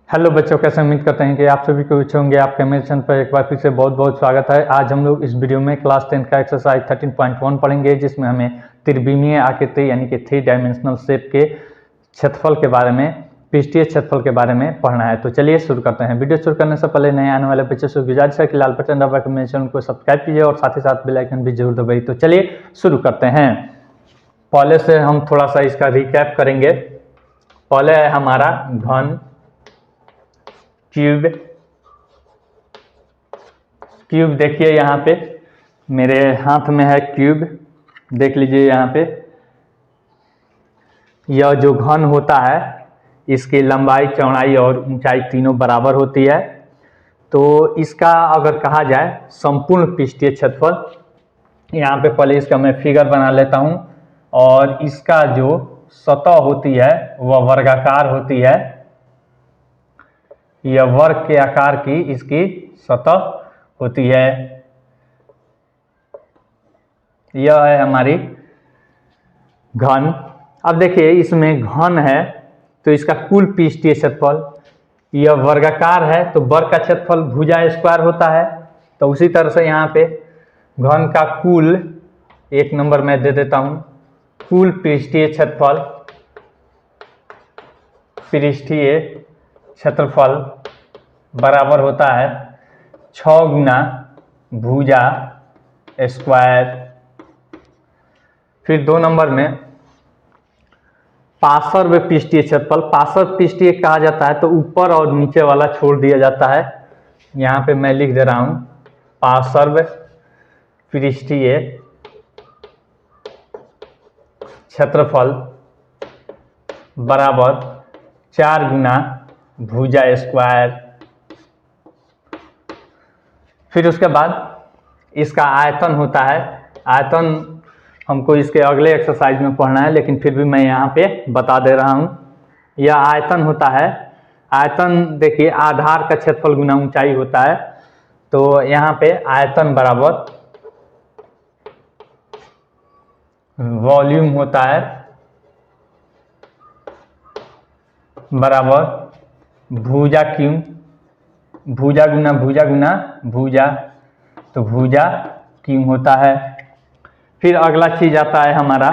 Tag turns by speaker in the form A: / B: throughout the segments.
A: Hello बच्चों, कैसे उम्मीद करते हैं कि आप सभी को अच्छे होंगे। आपके मेरे चैनल पर एक बार फिर से बहुत बहुत स्वागत है। आज हम लोग इस वीडियो में क्लास 10 का एक्सरसाइज 13.1 पढ़ेंगे, जिसमें हमें त्रिविमीय आकृति यानी कि 3 डायमेंशनल शेप के क्षेत्रफल के बारे में, पृष्ठीय क्षेत्रफल के बारे में पढ़ना है। तो चलिए शुरू करते हैं। वीडियो शुरू करने से पहले नए आने वाले बच्चों से गुजारिश है कि लाल बटन दबाकर मेरे चैनल को सब्सक्राइब कीजिए और साथ ही साथ बेल आइकन भी जरूर दबाइए। तो चलिए शुरू करते हैं। पहले से हम थोड़ा सा इसका रिकैप करेंगे। पहले है हमारा घन, क्यूब। क्यूब देखिए यहाँ पे मेरे हाथ में है क्यूब, देख लीजिए यहाँ पे। यह जो घन होता है इसकी लंबाई, चौड़ाई और ऊंचाई तीनों बराबर होती है। तो इसका अगर कहा जाए संपूर्ण पृष्ठीय क्षेत्रफल, यहाँ पे पहले इसका मैं फिगर बना लेता हूँ। और इसका जो सतह होती है वह वर्गाकार होती है। यह वर्ग के आकार की इसकी सतह होती है। यह है हमारी घन। अब देखिए इसमें घन है तो इसका कुल पृष्ठीय क्षेत्रफल, यह वर्गाकार है तो वर्ग का क्षेत्रफल भुजा स्क्वायर होता है। तो उसी तरह से यहाँ पे घन का कुल, एक नंबर में दे देता हूँ, कुल पृष्ठीय क्षेत्रफल, पृष्ठीय क्षेत्रफल बराबर होता है 6 गुना भुजा स्क्वायर। फिर 2 नंबर में पार्श्व पृष्ठीय क्षेत्रफल। पार्श्व पृष्ठीय कहा जाता है तो ऊपर और नीचे वाला छोड़ दिया जाता है। यहाँ पे मैं लिख दे रहा हूँ पार्श्व पृष्ठीय क्षेत्रफल बराबर 4 गुना भुजा स्क्वायर। फिर उसके बाद इसका आयतन होता है। आयतन हमको इसके अगले एक्सरसाइज में पढ़ना है, लेकिन फिर भी मैं यहाँ पे बता दे रहा हूँ। यह आयतन होता है। आयतन देखिए आधार का क्षेत्रफल गुना ऊंचाई होता है। तो यहाँ पे आयतन बराबर वॉल्यूम होता है बराबर भुजा क्यू, भुजा गुना भुजा गुना भुजा, तो भुजा क्यू होता है। फिर अगला चीज आता है हमारा,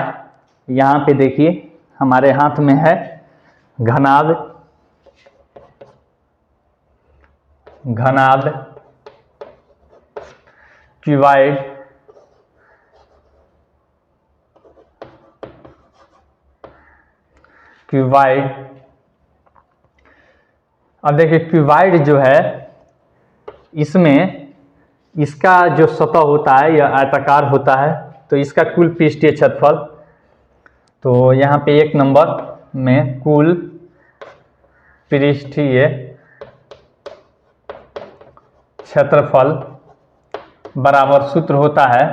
A: यहाँ पे देखिए हमारे हाथ में है घनाद। घनाद, क्यूबाइड, क्यूबाइड। अब देखिए क्यूबाइड जो है, इसमें इसका जो सतह होता है यह आयताकार होता है। तो इसका कुल पृष्ठीय क्षेत्रफल, तो यहाँ पे 1 नंबर में कुल पृष्ठीय क्षेत्रफल बराबर सूत्र होता है।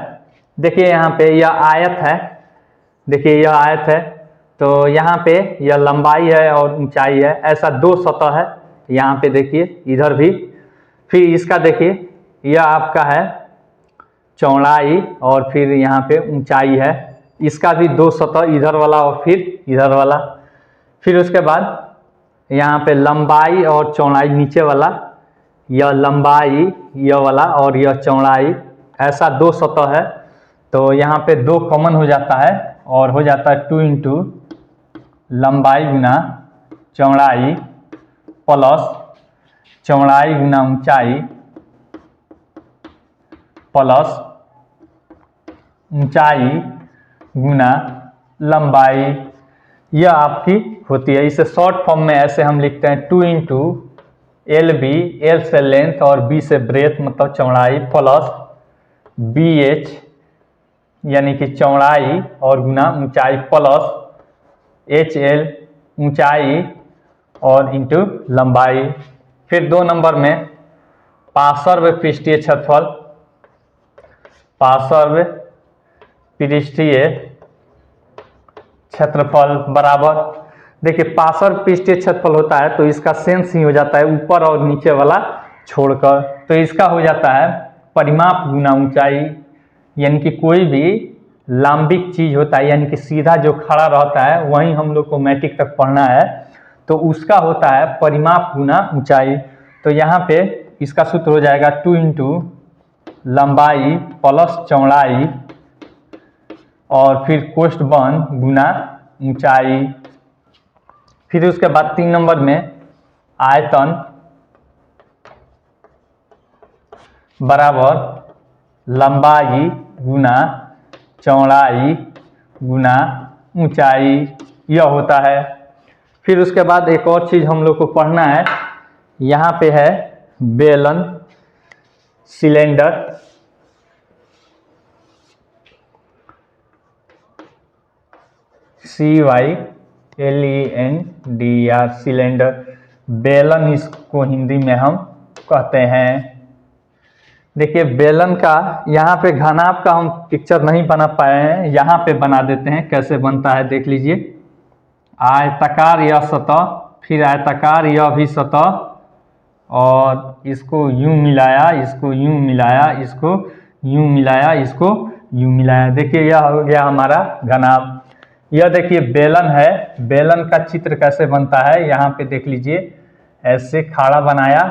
A: देखिए यहाँ पे यह आयत है, देखिए यह आयत है तो यहाँ पे यह लंबाई है और ऊंचाई है। ऐसा 2 सतह है यहाँ पे, देखिए इधर भी। फिर इसका देखिए यह आपका है चौड़ाई और फिर यहाँ पे ऊंचाई है। इसका भी 2 सतह, इधर वाला और फिर इधर वाला। फिर उसके बाद यहाँ पे लंबाई और चौड़ाई, नीचे वाला यह लंबाई, यह वाला, और यह चौड़ाई। ऐसा 2 सतह है। तो यहाँ पे 2 कॉमन हो जाता है और हो जाता है 2 इंटू लंबाई गुना चौड़ाई प्लस चौड़ाई गुना ऊंचाई प्लस ऊंचाई गुना लंबाई, यह आपकी होती है। इसे शॉर्ट फॉर्म में ऐसे हम लिखते हैं 2 इंटू LB, L से लेंथ और B से ब्रेथ मतलब चौड़ाई, प्लस BH यानी कि चौड़ाई और गुना ऊंचाई, प्लस HL ऊंचाई और इंटू लंबाई। फिर 2 नंबर में पार्श्व पृष्ठीय क्षेत्रफल, पार्श्व पृष्ठीय क्षेत्रफल बराबर, देखिए पार्श्व पृष्ठीय क्षेत्रफल होता है तो इसका सेंस ही हो जाता है ऊपर और नीचे वाला छोड़कर। तो इसका हो जाता है परिमाप गुना ऊंचाई, यानी कि कोई भी लांबिक चीज होता है, यानी कि सीधा जो खड़ा रहता है, वहीं हम लोग को मैट्रिक तक पढ़ना है। तो उसका होता है परिमाप गुना ऊंचाई। तो यहाँ पे इसका सूत्र हो जाएगा 2 इंटू लंबाई प्लस चौड़ाई और फिर कोष्ठ वन गुना ऊंचाई। फिर उसके बाद 3 नंबर में आयतन बराबर लंबाई गुना चौड़ाई गुना ऊंचाई, यह होता है। फिर उसके बाद एक और चीज़ हम लोग को पढ़ना है, यहाँ पे है बेलन सिलेंडर। CYLENDR सिलेंडर, बेलन इसको हिंदी में हम कहते हैं। देखिए बेलन का यहाँ पे घनाभ का हम पिक्चर नहीं बना पाए हैं, यहाँ पे बना देते हैं कैसे बनता है, देख लीजिए। आयताकार यह सतह, फिर आयताकार यह भी सतह, और इसको यूं मिलाया, इसको यूं मिलाया, इसको यूं मिलाया, इसको यूं मिलाया। देखिए यह हो गया हमारा घनाभ। यह देखिए बेलन है, बेलन का चित्र कैसे बनता है, यहाँ पे देख लीजिए। ऐसे खाड़ा बनाया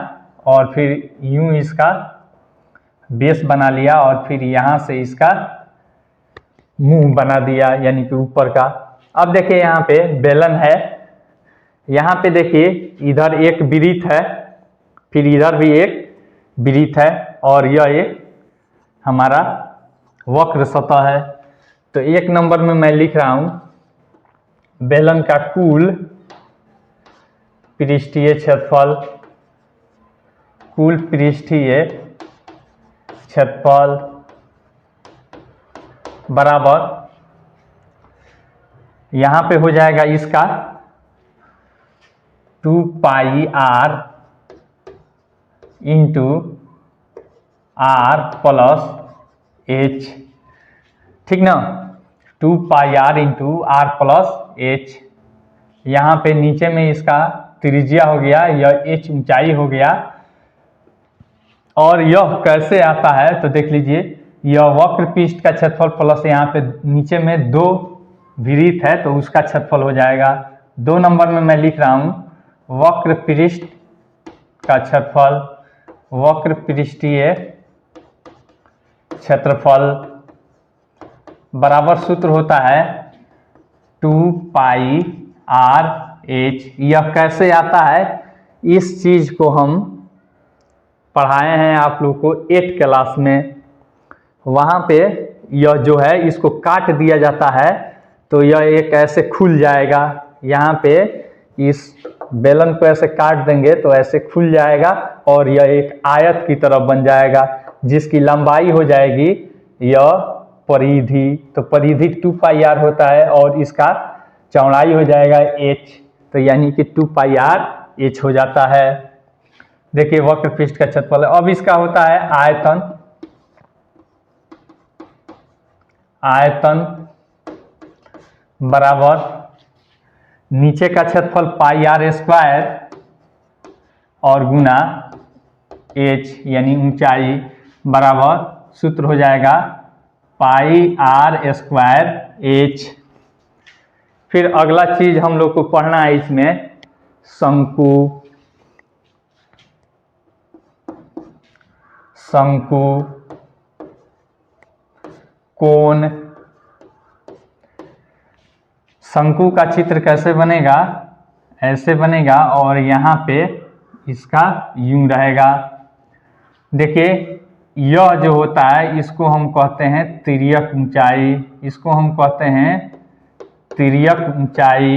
A: और फिर यूं इसका बेस बना लिया और फिर यहाँ से इसका मुंह बना दिया, यानी कि ऊपर का। अब देखिए यहाँ पे बेलन है, यहाँ पे देखिए इधर एक वृत्त है, फिर इधर भी एक वृत्त है, और यह एक हमारा वक्र सतह है। तो 1 नंबर में मैं लिख रहा हूँ बेलन का कुल पृष्ठीय क्षेत्रफल, कुल पृष्ठीय क्षेत्रफल बराबर, यहाँ पे हो जाएगा इसका 2 पाई r into r plus h, ठीक ना। 2 पाई r into r plus h। यहाँ पे नीचे में इसका त्रिज्या हो गया, यह h ऊंचाई हो गया। और यह कैसे आता है तो देख लीजिए, यह वक्र पृष्ठ का क्षेत्रफल प्लस यहाँ पे नीचे में 2 वृत्त है तो उसका क्षेत्रफल हो जाएगा। 2 नंबर में मैं लिख रहा हूँ वक्र पृष्ठ का क्षेत्रफल, वक्र पृष्ठीय क्षेत्रफल बराबर सूत्र होता है 2 पाई r h। यह कैसे आता है, इस चीज को हम पढ़ाए हैं आप लोग को 8 क्लास में। वहाँ पे यह जो है इसको काट दिया जाता है तो यह एक ऐसे खुल जाएगा। यहाँ पे इस बेलन को ऐसे काट देंगे तो ऐसे खुल जाएगा और यह एक आयत की तरह बन जाएगा, जिसकी लंबाई हो जाएगी यह परिधि। तो परिधि 2 पाई r होता है और इसका चौड़ाई हो जाएगा h, तो यानी कि 2 पाई r h हो जाता है। देखिए वक्र पृष्ठ का क्षेत्रफल। अब इसका होता है आयतन, आयतन बराबर नीचे का क्षेत्रफल पाई r स्क्वायर और गुना h यानी ऊंचाई बराबर सूत्र हो जाएगा पाई r स्क्वायर h। फिर अगला चीज हम लोग को पढ़ना है इसमें शंकु, शंकु, कोण। शंकु का चित्र कैसे बनेगा, ऐसे बनेगा और यहाँ पे इसका यूं रहेगा। देखिए यह जो होता है इसको हम कहते हैं तिर्यक ऊंचाई, इसको हम कहते हैं तिर्यक ऊंचाई,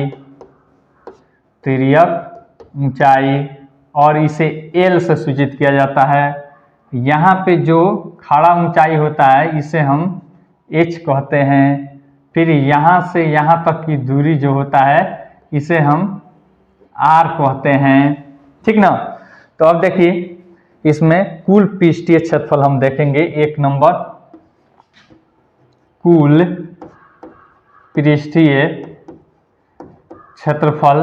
A: तिर्यक ऊंचाई, और इसे L से सूचित किया जाता है। यहाँ पे जो खड़ा ऊंचाई होता है इसे हम h कहते हैं। फिर यहाँ से यहाँ तक की दूरी जो होता है इसे हम r कहते हैं, ठीक ना। तो अब देखिए इसमें कुल पृष्ठीय क्षेत्रफल हम देखेंगे। 1 नंबर कुल पृष्ठीय क्षेत्रफल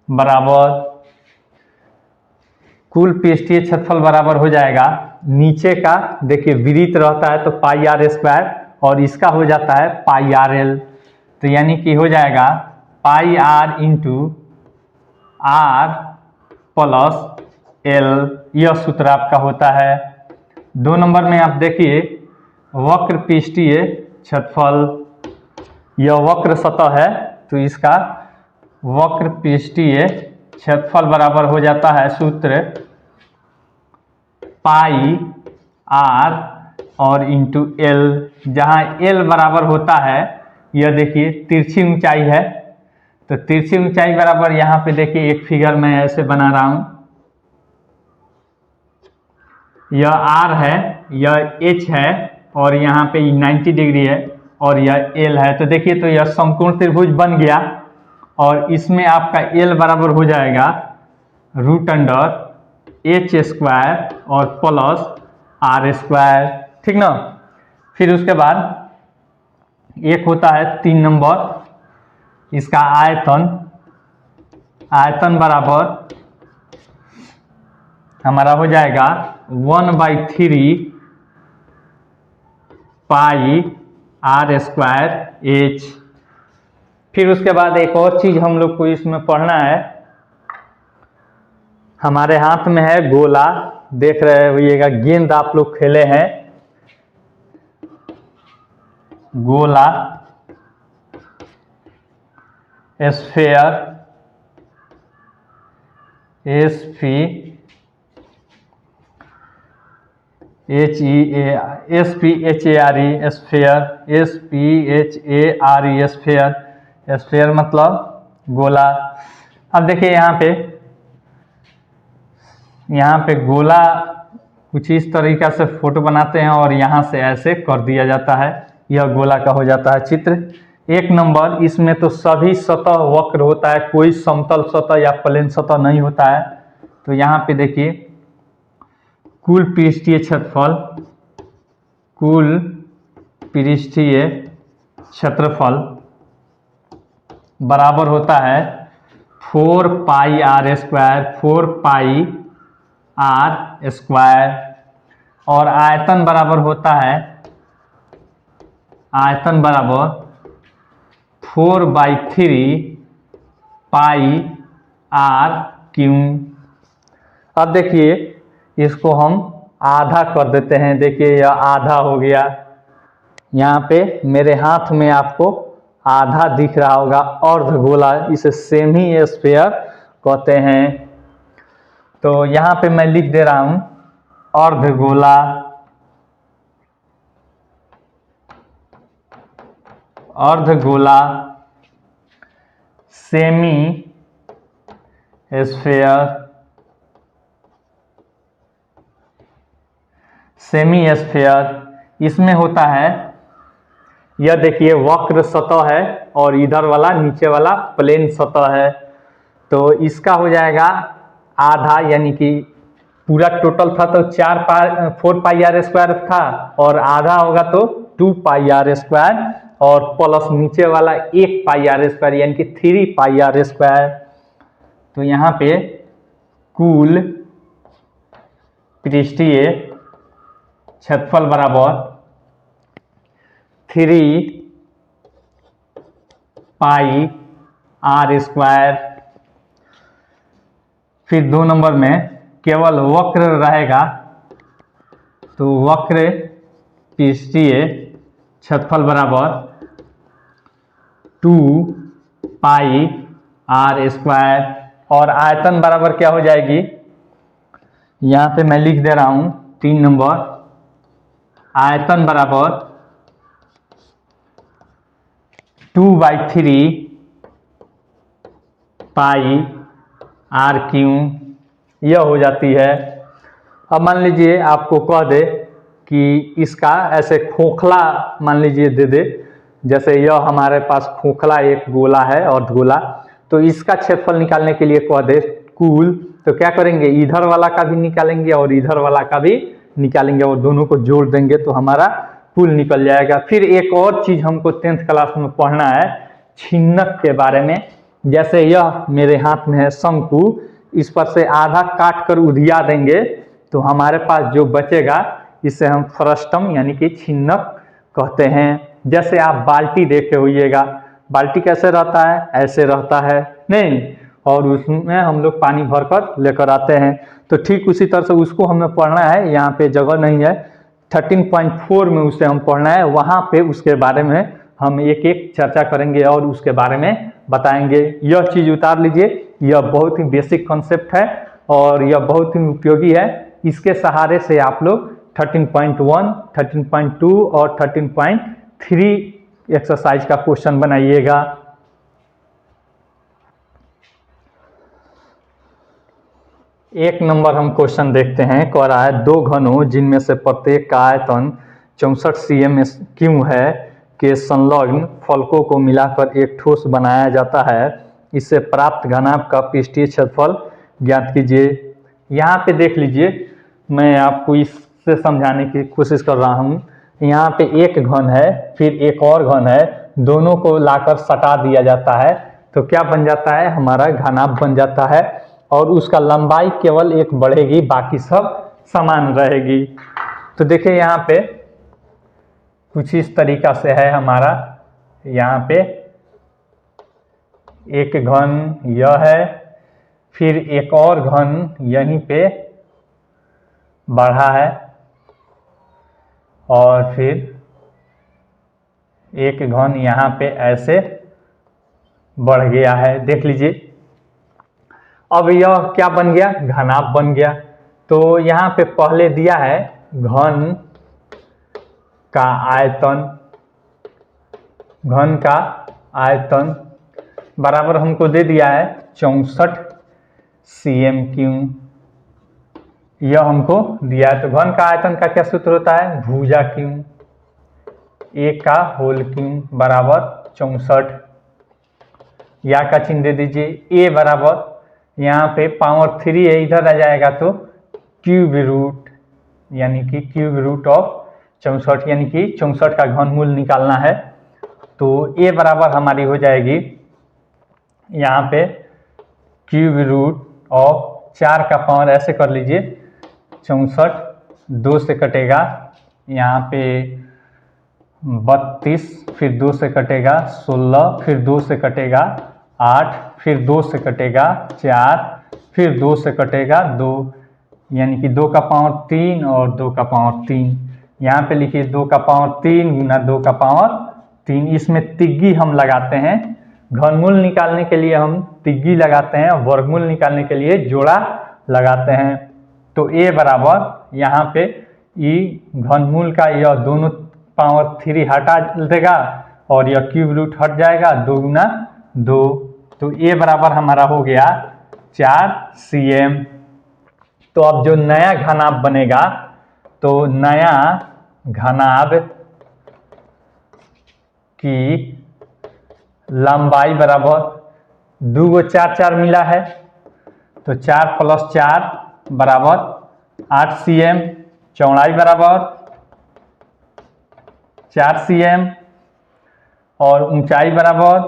A: बराबर, कुल पृष्ठीय क्षेत्रफल बराबर हो जाएगा नीचे का, देखिए वृत्त रहता है तो पाई r स्क्वायर और इसका हो जाता है पाई r l, तो यानी कि हो जाएगा pi r into R plus L, यह सूत्र आपका होता है। 2 नंबर में आप देखिए वक्र पृष्ठीय क्षेत्रफल, यह वक्र सतह है तो इसका वक्र पृष्ठीय क्षेत्रफल बराबर हो जाता है सूत्र पाई आर और इंटू एल, जहाँ एल बराबर होता है, यह देखिए तिरछी ऊंचाई है, तो तिरछी ऊंचाई बराबर यहाँ पे देखिए एक फिगर मैं ऐसे बना रहा हूँ, यह आर है, यह एच है और यहाँ पे 90 डिग्री है और यह एल है। तो देखिए तो यह समकोण त्रिभुज बन गया और इसमें आपका एल बराबर हो जाएगा √एच² और प्लस r², ठीक ना। फिर उसके बाद एक होता है 3 नंबर, इसका आयतन बराबर हमारा हो जाएगा 1/3 पाई r²h। फिर उसके बाद एक और चीज हम लोग को इसमें पढ़ना है, हमारे हाथ में है गोला, देख रहे होइएगा, गेंद आप लोग खेले हैं, गोला स्फीयर, स्फीयर मतलब गोला। अब देखिए यहाँ पे गोला कुछ इस तरीका से फोटो बनाते हैं और यहाँ से ऐसे कर दिया जाता है, यह गोला का हो जाता है चित्र। 1 नंबर, इसमें तो सभी सतह वक्र होता है, कोई समतल सतह या प्लेन सतह नहीं होता है। तो यहाँ पे देखिए कुल पृष्ठीय क्षेत्रफल बराबर होता है 4 पाई r² और आयतन बराबर होता है 4/3 पाई r³। अब देखिए इसको हम आधा कर देते हैं, देखिए यह आधा हो गया, यहाँ पे मेरे हाथ में आपको आधा दिख रहा होगा, अर्धगोला, इसे सेमी स्फीयर कहते हैं। तो यहाँ पे मैं लिख दे रहा हूँ अर्धगोला सेमी स्फीयर, इसमें होता है, यह देखिए वक्र सतह है और इधर वाला नीचे वाला प्लेन सतह है, तो इसका हो जाएगा आधा, यानी कि पूरा टोटल था तो 4 पाई r² था और आधा होगा तो 2 पाई r² और प्लस नीचे वाला 1 पाई r², यानी कि 3 पाई r²। तो यहाँ पे कुल पृष्ठीय क्षेत्रफल बराबर 3 पाई r²। फिर 2 नंबर में केवल वक्र रहेगा, तो वक्र पृष्ठीय क्षेत्रफल बराबर 2 पाई r² और आयतन बराबर क्या हो जाएगी, यहाँ पे मैं लिख दे रहा हूँ 3 नंबर, आयतन बराबर 2/3 पाई r³, यह हो जाती है। अब मान लीजिए आपको कह दे कि इसका ऐसे खोखला मान लीजिए दे दे, जैसे यह हमारे पास खोखला एक गोला है अर्धगोला, तो इसका क्षेत्रफल निकालने के लिए कह दे कुल, तो क्या करेंगे, इधर वाला का भी निकालेंगे और इधर वाला का भी निकालेंगे और दोनों को जोड़ देंगे तो हमारा कुल निकल जाएगा। फिर एक और चीज हमको 10th क्लास में पढ़ना है छिन्नक के बारे में। जैसे यह मेरे हाथ में है शंकु, इस पर से आधा काट कर उधिया देंगे तो हमारे पास जो बचेगा इसे हम फ्रस्टम यानी कि छिन्नक कहते हैं। जैसे आप बाल्टी देखे होइएगा, बाल्टी कैसे रहता है, ऐसे रहता है नहीं, और उसमें हम लोग पानी भरकर लेकर आते हैं। तो ठीक उसी तरह से उसको हमें पढ़ना है, यहाँ पे जगह नहीं है, 13.4 में उसे हम पढ़ना है, वहाँ पे उसके बारे में हम एक एक चर्चा करेंगे और उसके बारे में बताएंगे। यह चीज़ उतार लीजिए, यह बहुत ही बेसिक कॉन्सेप्ट है और यह बहुत ही उपयोगी है। इसके सहारे से आप लोग 13.1, 13.2 और 13.3 एक्सरसाइज का क्वेश्चन बनाइएगा। एक नंबर हम क्वेश्चन देखते हैं। कह रहा है 2 घनों जिनमें से प्रत्येक का आयतन 64 cm क्यों है के संलग्न फलकों को मिलाकर एक ठोस बनाया जाता है, इससे प्राप्त घनाभ का पृष्ठीय क्षेत्रफल ज्ञात कीजिए। यहाँ पे देख लीजिए, मैं आपको इससे समझाने की कोशिश कर रहा हूँ। यहाँ पे एक घन है, फिर एक और घन है, दोनों को लाकर सटा दिया जाता है तो क्या बन जाता है, हमारा घनाभ बन जाता है और उसका लंबाई केवल एक बढ़ेगी, बाकी सब समान रहेगी। तो देखिए यहाँ पे कुछ इस तरीका से है हमारा, यहाँ पे एक घन यह है, फिर एक और घन यहीं पे बढ़ा है और फिर एक घन यहाँ पे ऐसे बढ़ गया है। देख लीजिए, अब यह क्या बन गया, घनाभ बन गया। तो यहाँ पे पहले दिया है घन का आयतन, घन का आयतन बराबर हमको दे दिया है 64 cm3, यह हमको दिया है। तो घन का आयतन का क्या सूत्र होता है, भुजा क्यू, ए का होल क्यू बराबर 64, या का चिन्ह दे दीजिए। ए बराबर यहाँ पे पावर 3 है, इधर आ जाएगा तो क्यूब रूट, यानी कि क्यूब रूट ऑफ 64, यानी कि 64 का घनमूल निकालना है। तो ए बराबर हमारी हो जाएगी यहाँ पे क्यूब रूट ऑफ 4 का पावर, ऐसे कर लीजिए 64, 2 से कटेगा यहाँ पे 32, फिर 2 से कटेगा 16, फिर 2 से कटेगा 8, फिर 2 से कटेगा 4, फिर 2 से कटेगा 2, यानी कि 2 का पावर 3 और 2 का पावर 3। यहाँ पे लिखिए 2 का पावर 3 गुना 2 का पावर 3। इसमें तिग्गी हम लगाते हैं, घनमूल निकालने के लिए हम तिग्गी लगाते हैं, वर्गमूल निकालने के लिए जोड़ा लगाते हैं। तो ए बराबर यहाँ पे ई घनमूल का यह दोनों पावर 3 हटा देगा और यह क्यूब रूट हट जाएगा, 2 गुना 2। तो ए बराबर हमारा हो गया 4 cm। तो अब जो नया घनाभ बनेगा, तो नया घनाभ की लंबाई बराबर 2 गो 4 4 मिला है, तो 4 + 4 बराबर 8 cm, चौड़ाई बराबर 4 cm और ऊंचाई बराबर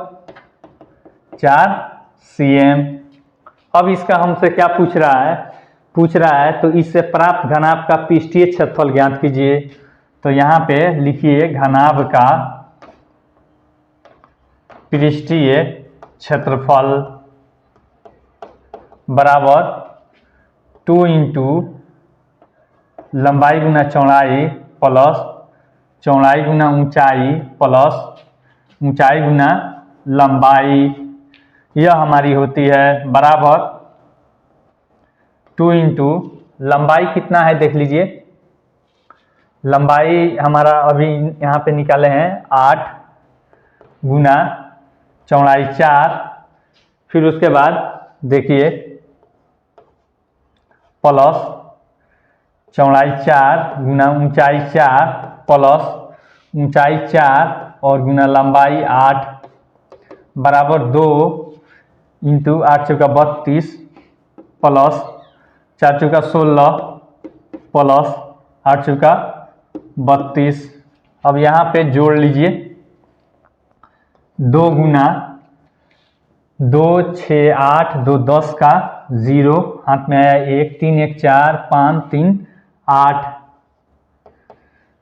A: 4 cm। अब इसका हमसे क्या पूछ रहा है, तो इससे प्राप्त घनाभ का पृष्ठीय क्षेत्रफल ज्ञात कीजिए। तो यहाँ पे लिखिए घनाभ का पृष्ठीय क्षेत्रफल बराबर 2 इंटू लंबाई गुना चौड़ाई प्लस चौड़ाई गुना ऊंचाई प्लस ऊंचाई गुना लंबाई, यह हमारी होती है बराबर 2 इंटू लंबाई कितना है देख लीजिए, लंबाई हमारा अभी यहाँ पे निकाले हैं 8 गुना चौड़ाई 4, फिर उसके बाद देखिए प्लस चौड़ाई 4 गुना ऊंचाई 4 प्लस ऊंचाई 4 और गुना लंबाई 8 बराबर 2 इंटू 8 चौका 32 प्लस 4 चौका 16 प्लस 8 चौका 32। अब यहाँ पे जोड़ लीजिए 2 गुना 2 6 8 2 10 का 0 हाथ में आया 1 3 1 4 5 3 8,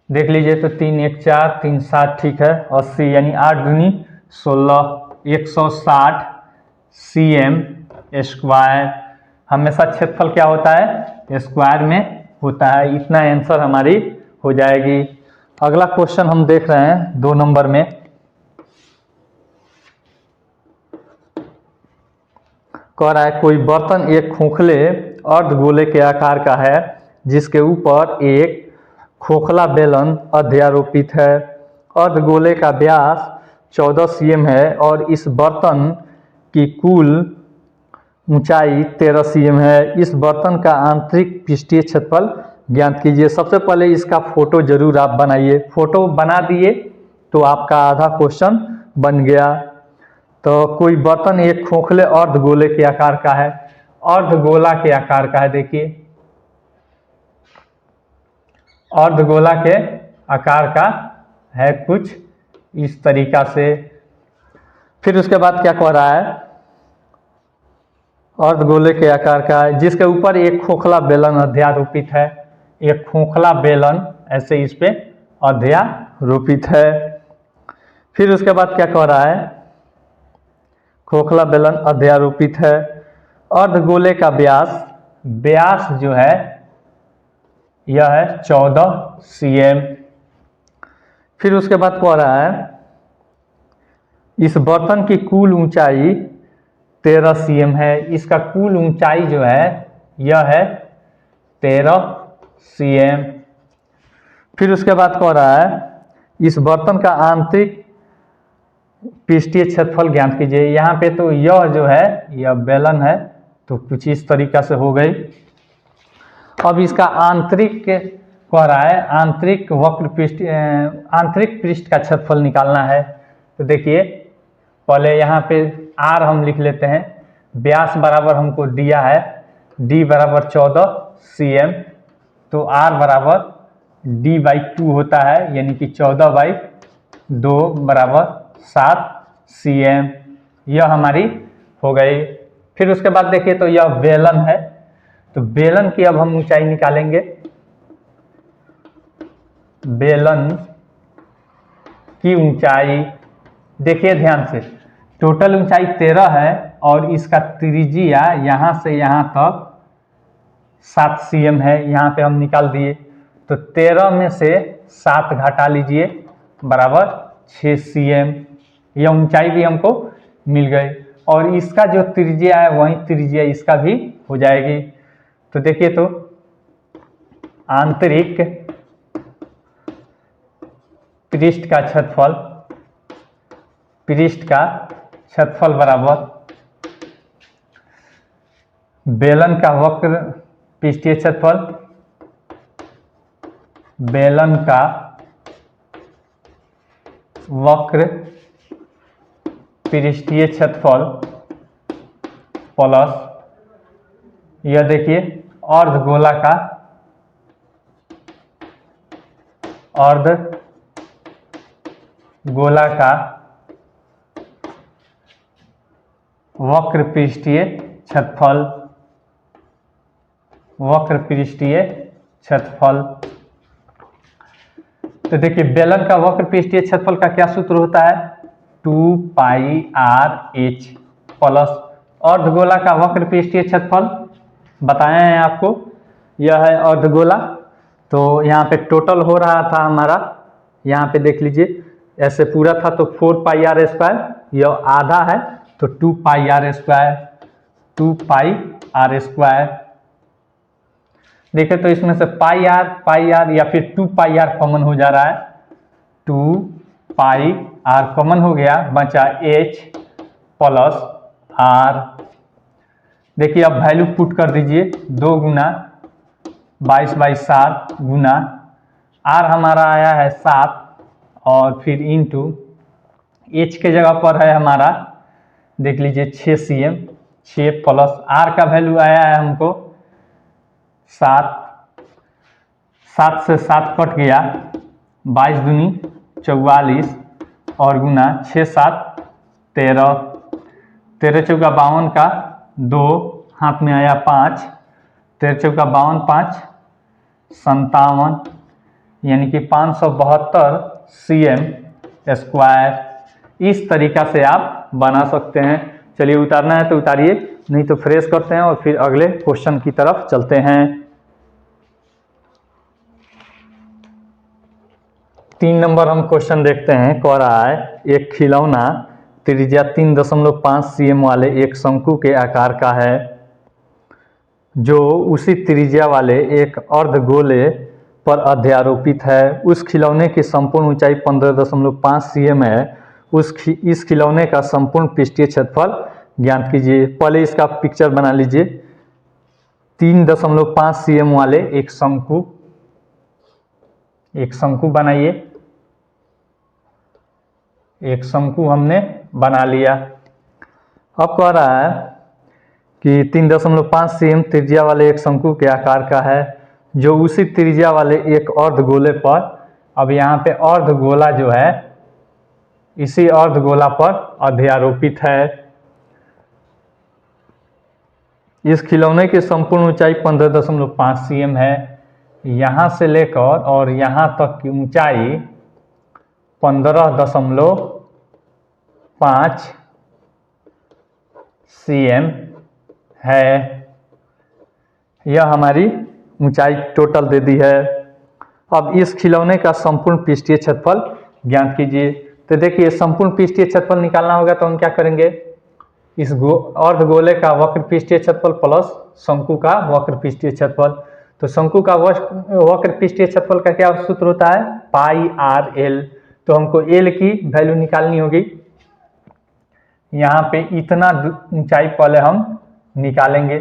A: देख लीजिए तो 3 1 4 3 7 ठीक है 80, यानी 8 दूनी 16, 160 cm स्क्वायर। हमेशा क्षेत्रफल क्या होता है, स्क्वायर में होता है। इतना आंसर हमारी हो जाएगी। अगला क्वेश्चन हम देख रहे हैं 2 नंबर में। कह रहा है कोई बर्तन एक खोखले अर्धगोले के आकार का है जिसके ऊपर एक खोखला बेलन अध्यारोपित है। अर्धगोले का व्यास 14 cm है और इस बर्तन की कुल ऊंचाई 13 cm है। इस बर्तन का आंतरिक पृष्ठीय क्षेत्रफल ज्ञात कीजिए। सबसे पहले इसका फोटो जरूर आप बनाइए। फोटो बना दिए तो आपका आधा क्वेश्चन बन गया। तो कोई बर्तन एक खोखले अर्धगोले के आकार का है, अर्धगोला के आकार का है। देखिए अर्धगोला के आकार का है कुछ इस तरीका से। फिर उसके बाद क्या कह रहा है, अर्धगोले के आकार का है जिसके ऊपर एक खोखला बेलन अध्यारोपित है। एक खोखला बेलन ऐसे इस पे अध्यारोपित है। फिर उसके बाद क्या कह रहा है, खोखला बेलन अध्यारोपित है। अर्धगोले का व्यास जो है यह है 14 cm। फिर उसके बाद कह रहा है इस बर्तन की कुल ऊंचाई 13 cm है। इसका कुल ऊंचाई जो है यह है 13 cm। फिर उसके बाद कह रहा है इस बर्तन का आंतरिक पृष्ठीय क्षेत्रफल ज्ञात कीजिए। यहाँ पे तो यह जो है यह बेलन है तो कुछ इस तरीका से हो गई। अब इसका आंतरिक कह रहा है आंतरिक वक्र पृष्ठ आंतरिक पृष्ठ का क्षेत्रफल निकालना है। तो देखिए पहले यहाँ पे r हम लिख लेते हैं। व्यास बराबर हमको दिया है d बराबर 14 cm, तो r बराबर d/2 होता है, यानी कि 14/2 बराबर 7 cm। यह हमारी हो गई। फिर उसके बाद देखिए तो यह बेलन है, तो बेलन की अब हम ऊंचाई निकालेंगे। बेलन की ऊंचाई देखिए ध्यान से, टोटल ऊंचाई 13 है और इसका त्रिज्या यहाँ से यहाँ तक 7 cm है। यहाँ पे हम निकाल दिए तो 13 में से 7 घटा लीजिए बराबर 6 cm। यह ऊंचाई भी हमको मिल गई और इसका जो त्रिज्या है वही त्रिज्या इसका भी हो जाएगी। तो देखिए तो आंतरिक पृष्ठ का क्षेत्रफल बराबर बेलन का वक्र पृष्ठीय क्षेत्रफल, बेलन का वक्र पृष्ठीय क्षेत्रफल प्लस यह देखिए अर्धगोला का वक्र पृष्ठीय क्षेत्रफल। तो देखिए बेलन का वक्र पृष्ठीय क्षेत्रफल का क्या सूत्र होता है, 2πr/h प्लस अर्धगोला का वक्र पृष्ठीय क्षेत्रफल बताए हैं आपको, यह है अर्धगोला। तो यहाँ पे टोटल हो रहा था हमारा, यहाँ पे देख लीजिए ऐसे पूरा था तो 4πr², यह आधा है तो 2πr²। देखिए तो इसमें से पाई या फिर 2πr कॉमन हो जा रहा है, 2πr कॉमन हो गया, बचा h प्लस r। देखिए अब वैल्यू पुट कर दीजिए, 2 गुना 22/7 गुना r हमारा आया है 7 और फिर इंटू h के जगह पर है हमारा देख लीजिए 6 cm, 6 प्लस r का वैल्यू आया है हमको 7 से 7 कट गया, 22 दूनी 44 और गुना 6 7 13, 13 चौका 52 का 2 हाथ में आया 5, 13 चौका 52 5 57, यानी कि 572 cm स्क्वायर। इस तरीका से आप बना सकते हैं। चलिए उतारना है तो उतारिए। नहीं तो फ्रेश करते हैं और फिर अगले क्वेश्चन की तरफ चलते हैं। 3 नंबर हम क्वेश्चन देखते हैं। कह रहा है एक खिलौना त्रिज्या 3.5 cm वाले एक शंकु के आकार का है जो उसी त्रिज्या वाले एक अर्धगोले पर अध्यारोपित है। उस खिलौने की संपूर्ण ऊंचाई 15.5 cm है। इस खिलौने का संपूर्ण पृष्ठीय क्षेत्रफल ज्ञात कीजिए। पहले इसका पिक्चर बना लीजिए। 3.5 cm वाले एक शंकु बनाइए। एक शंकु हमने बना लिया। अब कह रहा है कि 3.5 cm त्रिज्या वाले एक शंकु के आकार का है जो उसी त्रिज्या वाले एक अर्धगोले पर, अब यहाँ पे अर्धगोला जो है इसी अर्धगोला पर अध्यारोपित है। इस खिलौने की संपूर्ण ऊंचाई 15.5 cm है। यहाँ से लेकर और यहाँ तक की ऊंचाई 15.5 cm है। यह हमारी ऊंचाई टोटल दे दी है। अब इस खिलौने का संपूर्ण पृष्ठीय क्षेत्रफल ज्ञात कीजिए। तो देखिए संपूर्ण पृष्ठीय क्षेत्रफल निकालना होगा तो हम क्या करेंगे, इस अर्धगोले का वक्र पृष्ठीय क्षेत्रफल प्लस शंकु का वक्र पृष्ठीय क्षेत्रफल। तो शंकु का वक्र पृष्ठीय क्षेत्रफल का क्या सूत्र होता है, पाई आर एल। तो हमको एल की वैल्यू निकालनी होगी। यहाँ पे इतना ऊंचाई पहले हम निकालेंगे।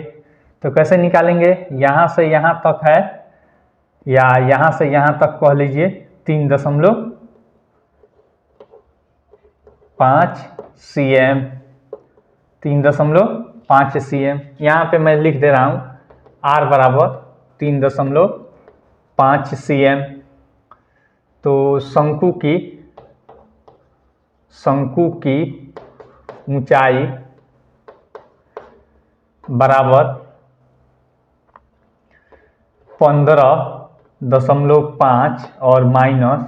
A: तो कैसे निकालेंगे, यहाँ से यहाँ तक है या यहाँ से यहाँ तक कह लीजिए 3.5 cm, 3.5 cm। यहाँ पे मैं लिख दे रहा हूँ r बराबर 3.5 cm। तो शंकु की ऊंचाई बराबर 15.5 और माइनस